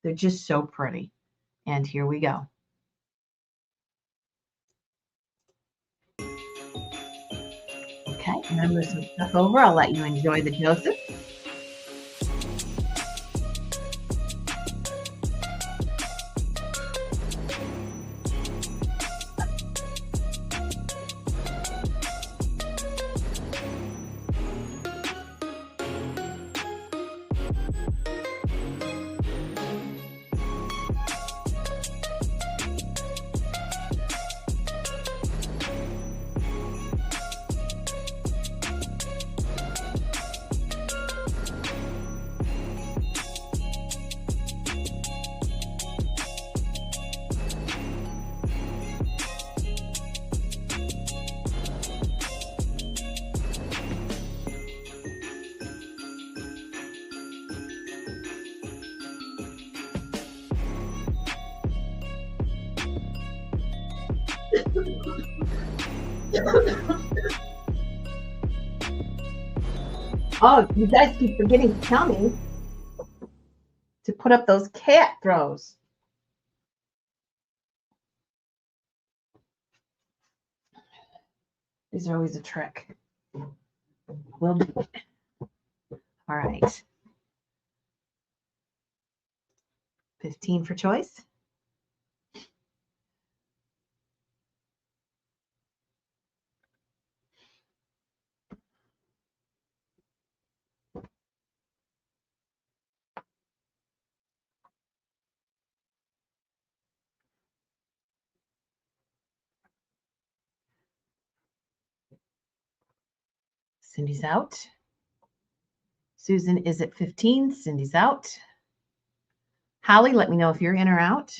They're just so pretty. And here we go. Okay, I'm going to move some stuff over. I'll let you enjoy the Joseph. Oh, you guys keep forgetting to tell me to put up those cat throws. These are always a trick. We'll do it. All right. 15 for choice. Cindy's out. Susan is at 15. Cindy's out. Holly, let me know if you're in or out.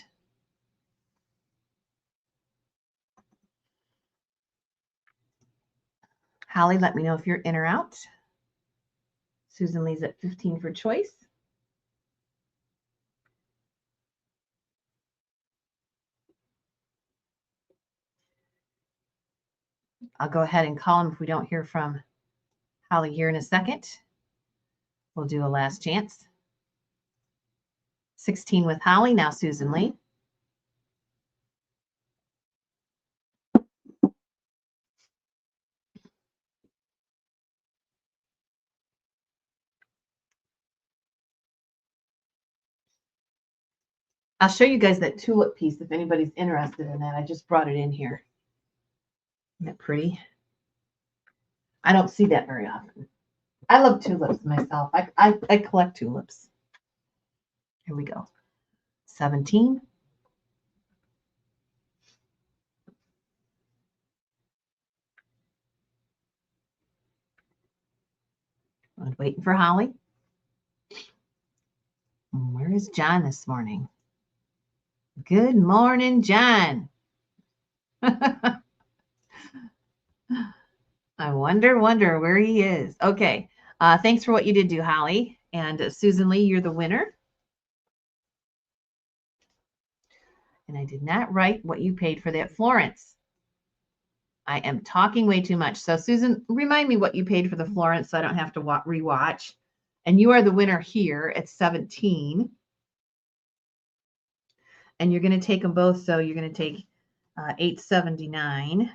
Holly, let me know if you're in or out. Susan Lee's at 15 for choice. I'll go ahead and call him if we don't hear from Holly here in a second. We'll do a last chance. 16 with Holly, now Susan Lee. I'll show you guys that tulip piece if anybody's interested in that. I just brought it in here. Isn't that pretty? I don't see that very often. I love tulips myself. I collect tulips. Here we go. 17. I'm waiting for Holly. Where is John this morning? Good morning, John. I wonder where he is. Okay. Thanks for what you did do, Holly. And Susan Lee, you're the winner. And I did not write what you paid for that Florence. I am talking way too much. So Susan, remind me what you paid for the Florence so I don't have to rewatch. And you are the winner here at 17. And you're going to take them both. So you're going to take 879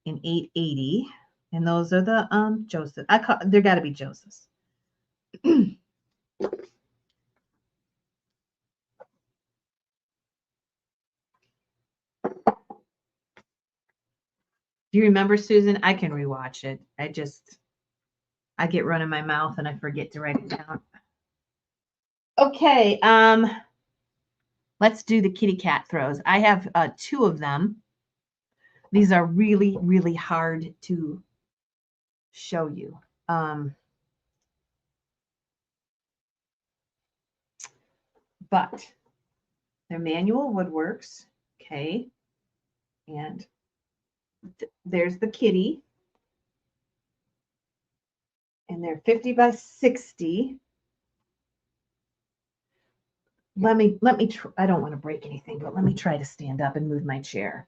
and 880. And those are the Joseph. There got to be Joseph's. Do you remember, Susan? I can rewatch it. I get running my mouth and I forget to write it down. Okay, let's do the kitty cat throws. I have 2 of them. These are really, really hard to show you. But they're manual woodworks. Okay, and there's the kitty. And they're 50 by 60. Let me try. I don't want to break anything, but let me try to stand up and move my chair.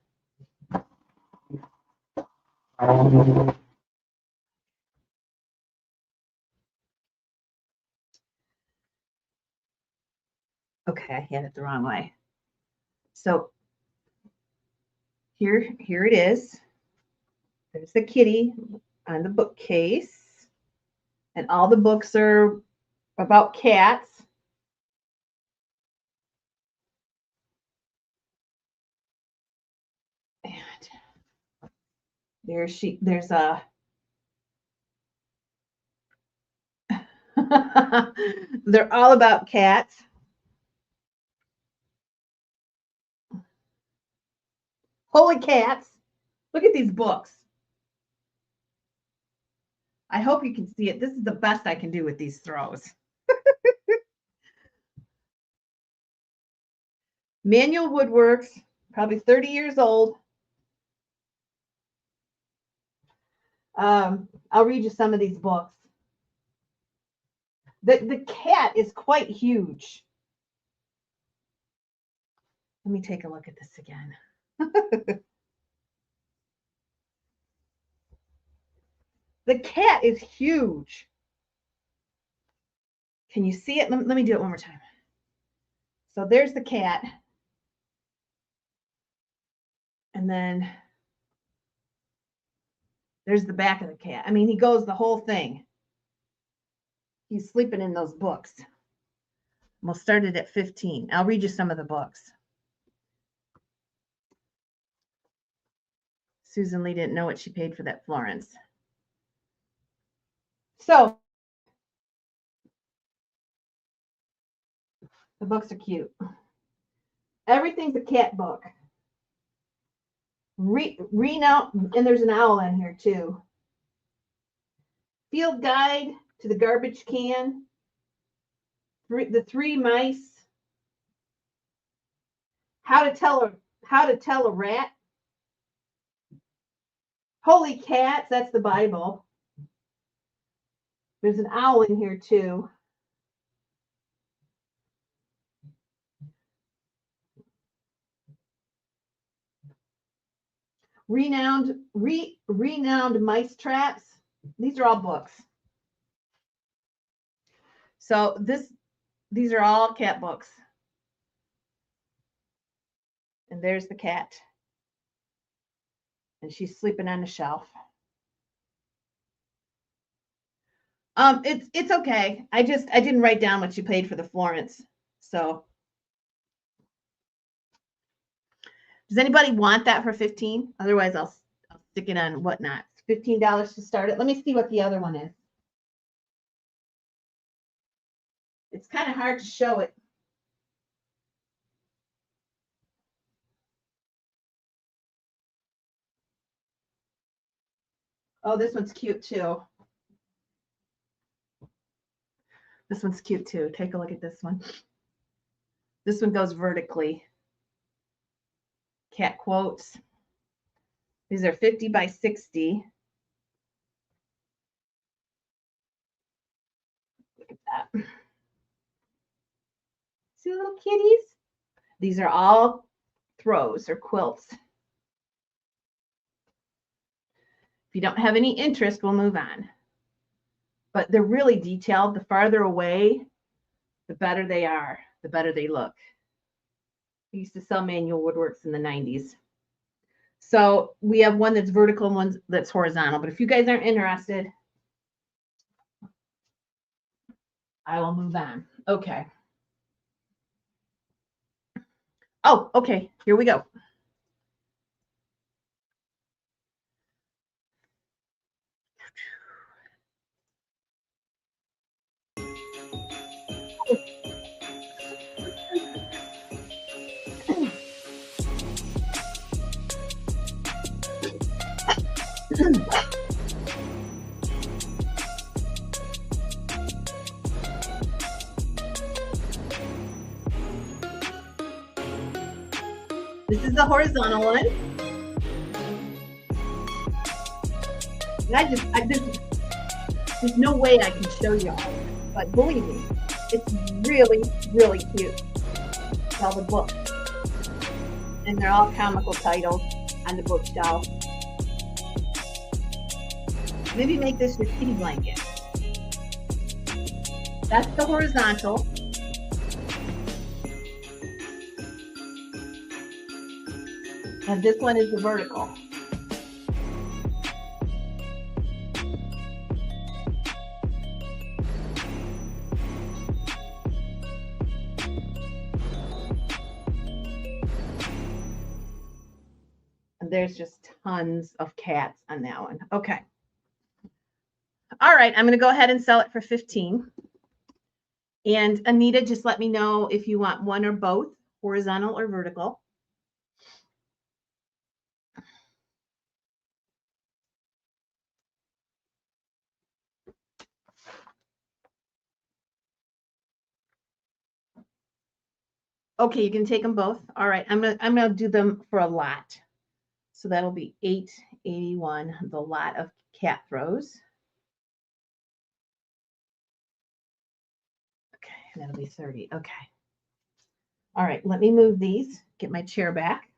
Okay, I had it the wrong way. So here it is. There's the kitty on the bookcase. And all the books are about cats. And there's a they're all about cats. Holy cats. Look at these books. I hope you can see it. This is the best I can do with these throws. Manual woodworks, probably 30 years old. I'll read you some of these books. The cat is quite huge. Let me take a look at this again. The cat is huge. Can you see it? Let me do it one more time. So there's the cat. And then there's the back of the cat. I mean, he goes the whole thing. He's sleeping in those books. We'll start it at 15. I'll read you some of the books. Susan Lee didn't know what she paid for that Florence. So the books are cute. Everything's a cat book. Reno, and there's an owl in here too. Field guide to the garbage can. The 3 mice. How to tell a rat. Holy cats, that's the Bible. There's an owl in here too. Renowned Mice Traps. These are all books. So these are all cat books. And there's the cat. And she's sleeping on the shelf. It's okay. I didn't write down what she paid for the Florence. So does anybody want that for 15? Otherwise I'll stick it on Whatnot. $15 to start it. Let me see what the other one is. It's kind of hard to show it. Oh, this one's cute too. This one's cute too. Take a look at this one. This one goes vertically. Cat quotes. These are 50 by 60. Look at that. See the little kitties? These are all throws or quilts. If you don't have any interest, we'll move on. But they're really detailed. The farther away, the better they are, the better they look. I used to sell manual woodworks in the 90s. So we have one that's vertical and one that's horizontal. But if you guys aren't interested, I will move on. Okay. Oh, okay. Here we go. This is the horizontal one. And there's no way I can show y'all, but believe me, it's really, really cute. It's all the books. And they're all comical titles on the bookshelf. Maybe make this your kitty blanket. That's the horizontal. And this one is the vertical. And there's just tons of cats on that one. Okay. All right, I'm going to go ahead and sell it for 15. And Anita, just let me know if you want one or both, horizontal or vertical. Okay, you can take them both. All right, I'm gonna do them for a lot. So that'll be $8.81, the lot of cat throws. Okay, and that'll be 30. Okay. All right, let me move these, get my chair back.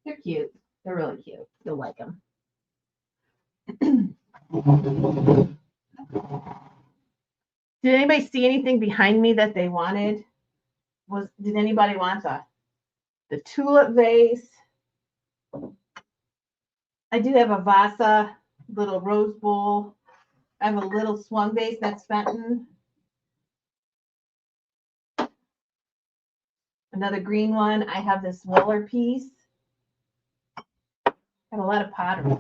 They're cute. They're really cute. You'll like them. Did anybody see anything behind me that they wanted? Did anybody want the tulip vase? I do have a vase, little rose bowl. I have a little swung vase that's Fenton. Another green one. I have this Willer piece. Got a lot of pottery.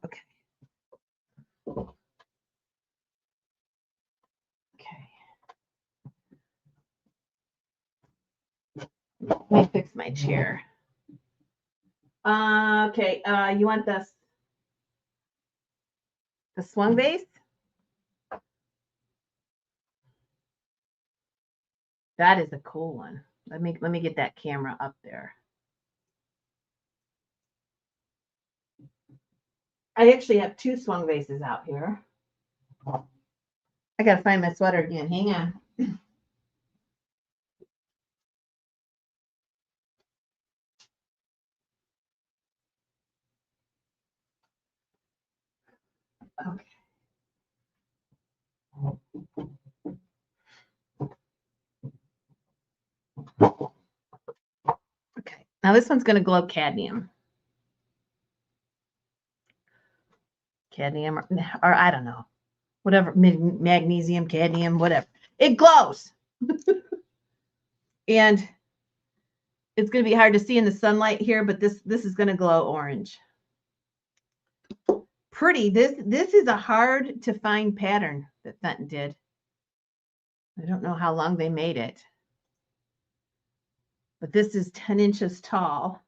Okay. Let me fix my chair. Okay, you want the swung vase? That is a cool one. Let me get that camera up there. I actually have two swung vases out here. I gotta find my sweater again. Hang on. Okay. Okay. Now this one's going to glow cadmium. Cadmium or I don't know. Whatever, magnesium, cadmium, whatever. It glows. And it's going to be hard to see in the sunlight here, but this is going to glow orange. Pretty. This is a hard to find pattern that Fenton did. I don't know how long they made it, but this is 10 inches tall,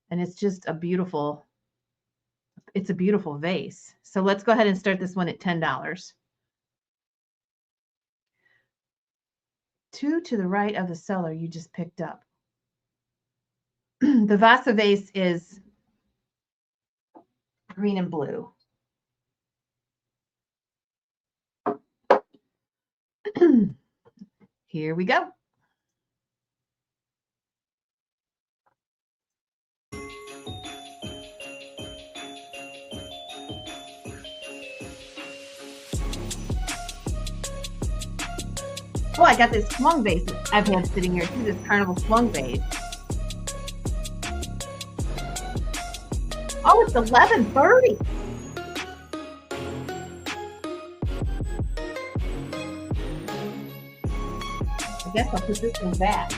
and it's just a beautiful. It's a beautiful vase. So let's go ahead and start this one at $10. 2 to the right of the seller you just picked up. The Vasa vase is green and blue. Here we go. Oh, I got this swung vase I've had sitting here too, this carnival swung vase. Oh, it's 11:30. I guess I'll put this one back.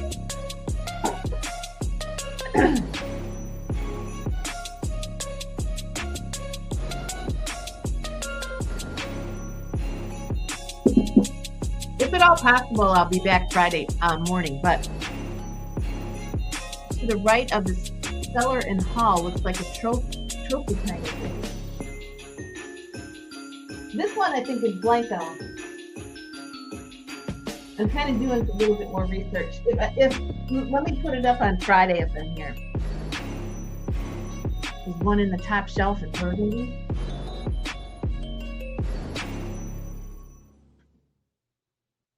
If at all possible, I'll be back Friday morning, but to the right of the cellar and hall looks like a trophy kind of thing. This one I think is Blanco. I'm kind of doing a little bit more research. If let me put it up on Friday if I'm here. There's one in the top shelf in burgundy.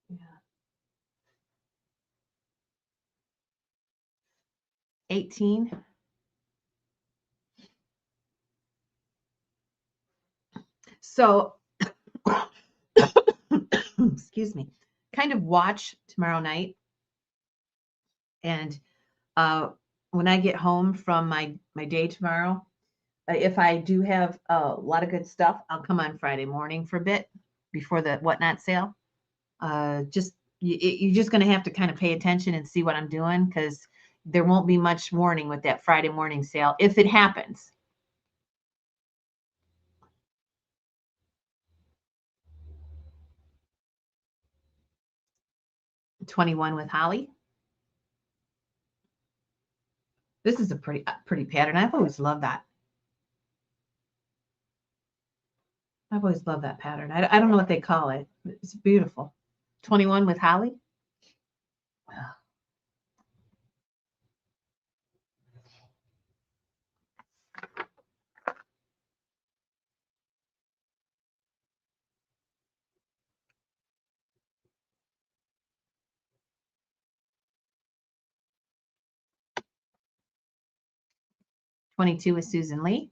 Yeah. 18. So, excuse me, kind of watch tomorrow night. And when I get home from my day tomorrow, if I do have a lot of good stuff, I'll come on Friday morning for a bit before the whatnot sale. You're just going to have to kind of pay attention and see what I'm doing, because there won't be much warning with that Friday morning sale if it happens. $21 with Holly. This is a pretty pattern. I've always loved that. I've always loved that pattern. I don't know what they call it. It's beautiful. 21 with Holly. Wow. $22 with Susan Lee.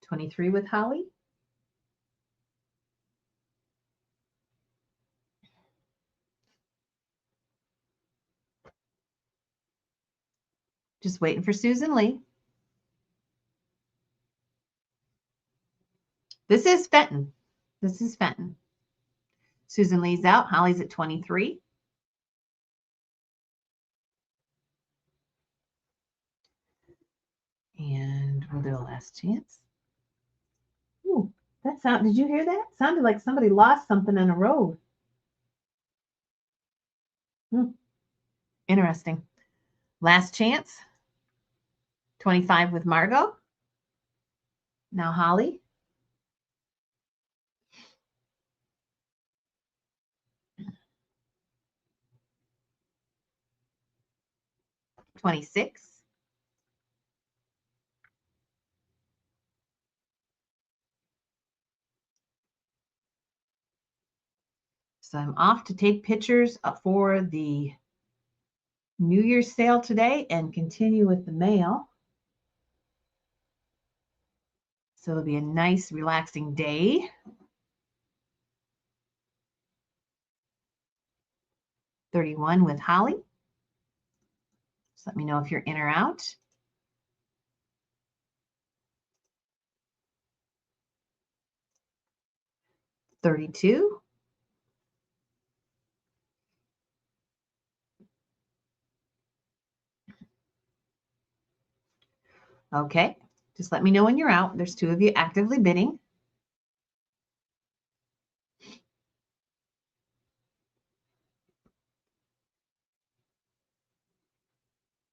$23 with Holly. Just waiting for Susan Lee. This is Fenton. This is Fenton. Susan Lee's out. Holly's at 23. And we'll do a last chance. Ooh, that sound, did you hear that? Sounded like somebody lost something on the road. Interesting. Last chance. 25 with Margot. Now Holly. $26. So I'm off to take pictures for the New Year's sale today and continue with the mail. So it'll be a nice, relaxing day. 31 with Holly. Just let me know if you're in or out. 32. Okay, just let me know when you're out. There's 2 of you actively bidding.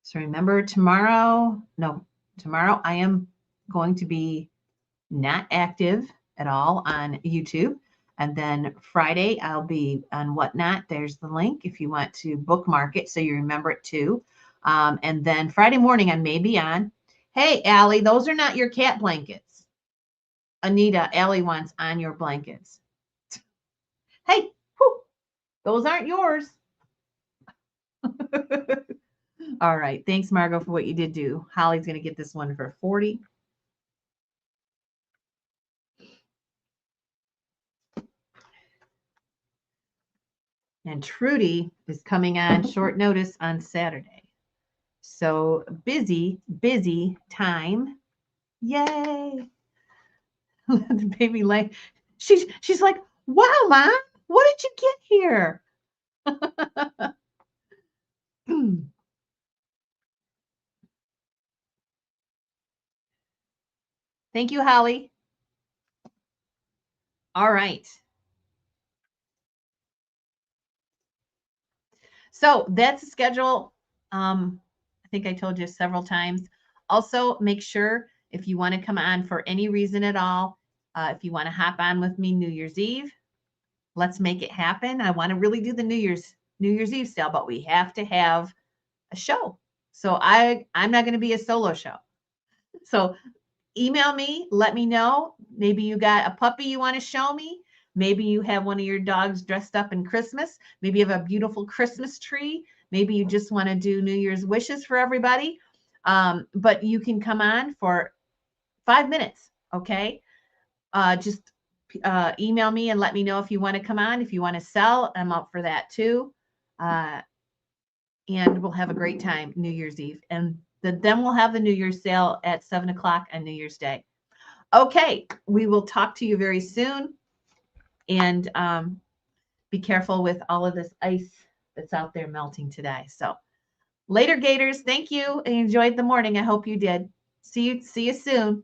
So remember tomorrow I am going to be not active at all on YouTube. And then Friday, I'll be on Whatnot. There's the link if you want to bookmark it so you remember it too. And then Friday morning, I may be on. Hey, Allie, those are not your cat blankets. Anita, Allie wants on your blankets. Hey, whew, those aren't yours. All right. Thanks, Margot, for what you did do. Holly's going to get this one for 40. And Trudy is coming on short notice on Saturday. So busy time. Yay. The baby like she's like, wow, Mom, what did you get here? Thank you, Holly. All right. So that's the schedule. I think I told you several times. Also, make sure if you want to come on for any reason at all, if you want to hop on with me New Year's Eve, let's make it happen. I want to really do the New Year's Eve sale, but we have to have a show. So I'm not going to be a solo show. So email me, let me know. Maybe you got a puppy you want to show me. Maybe you have one of your dogs dressed up in Christmas. Maybe you have a beautiful Christmas tree. Maybe you just want to do New Year's wishes for everybody. But you can come on for 5 minutes, okay? Just email me and let me know if you want to come on. If you want to sell, I'm up for that too. And we'll have a great time New Year's Eve. And then we'll have the New Year's sale at 7 o'clock on New Year's Day. Okay, we will talk to you very soon. And be careful with all of this ice that's out there melting today. So later, Gators. Thank you. I enjoyed the morning. I hope you did. See you soon.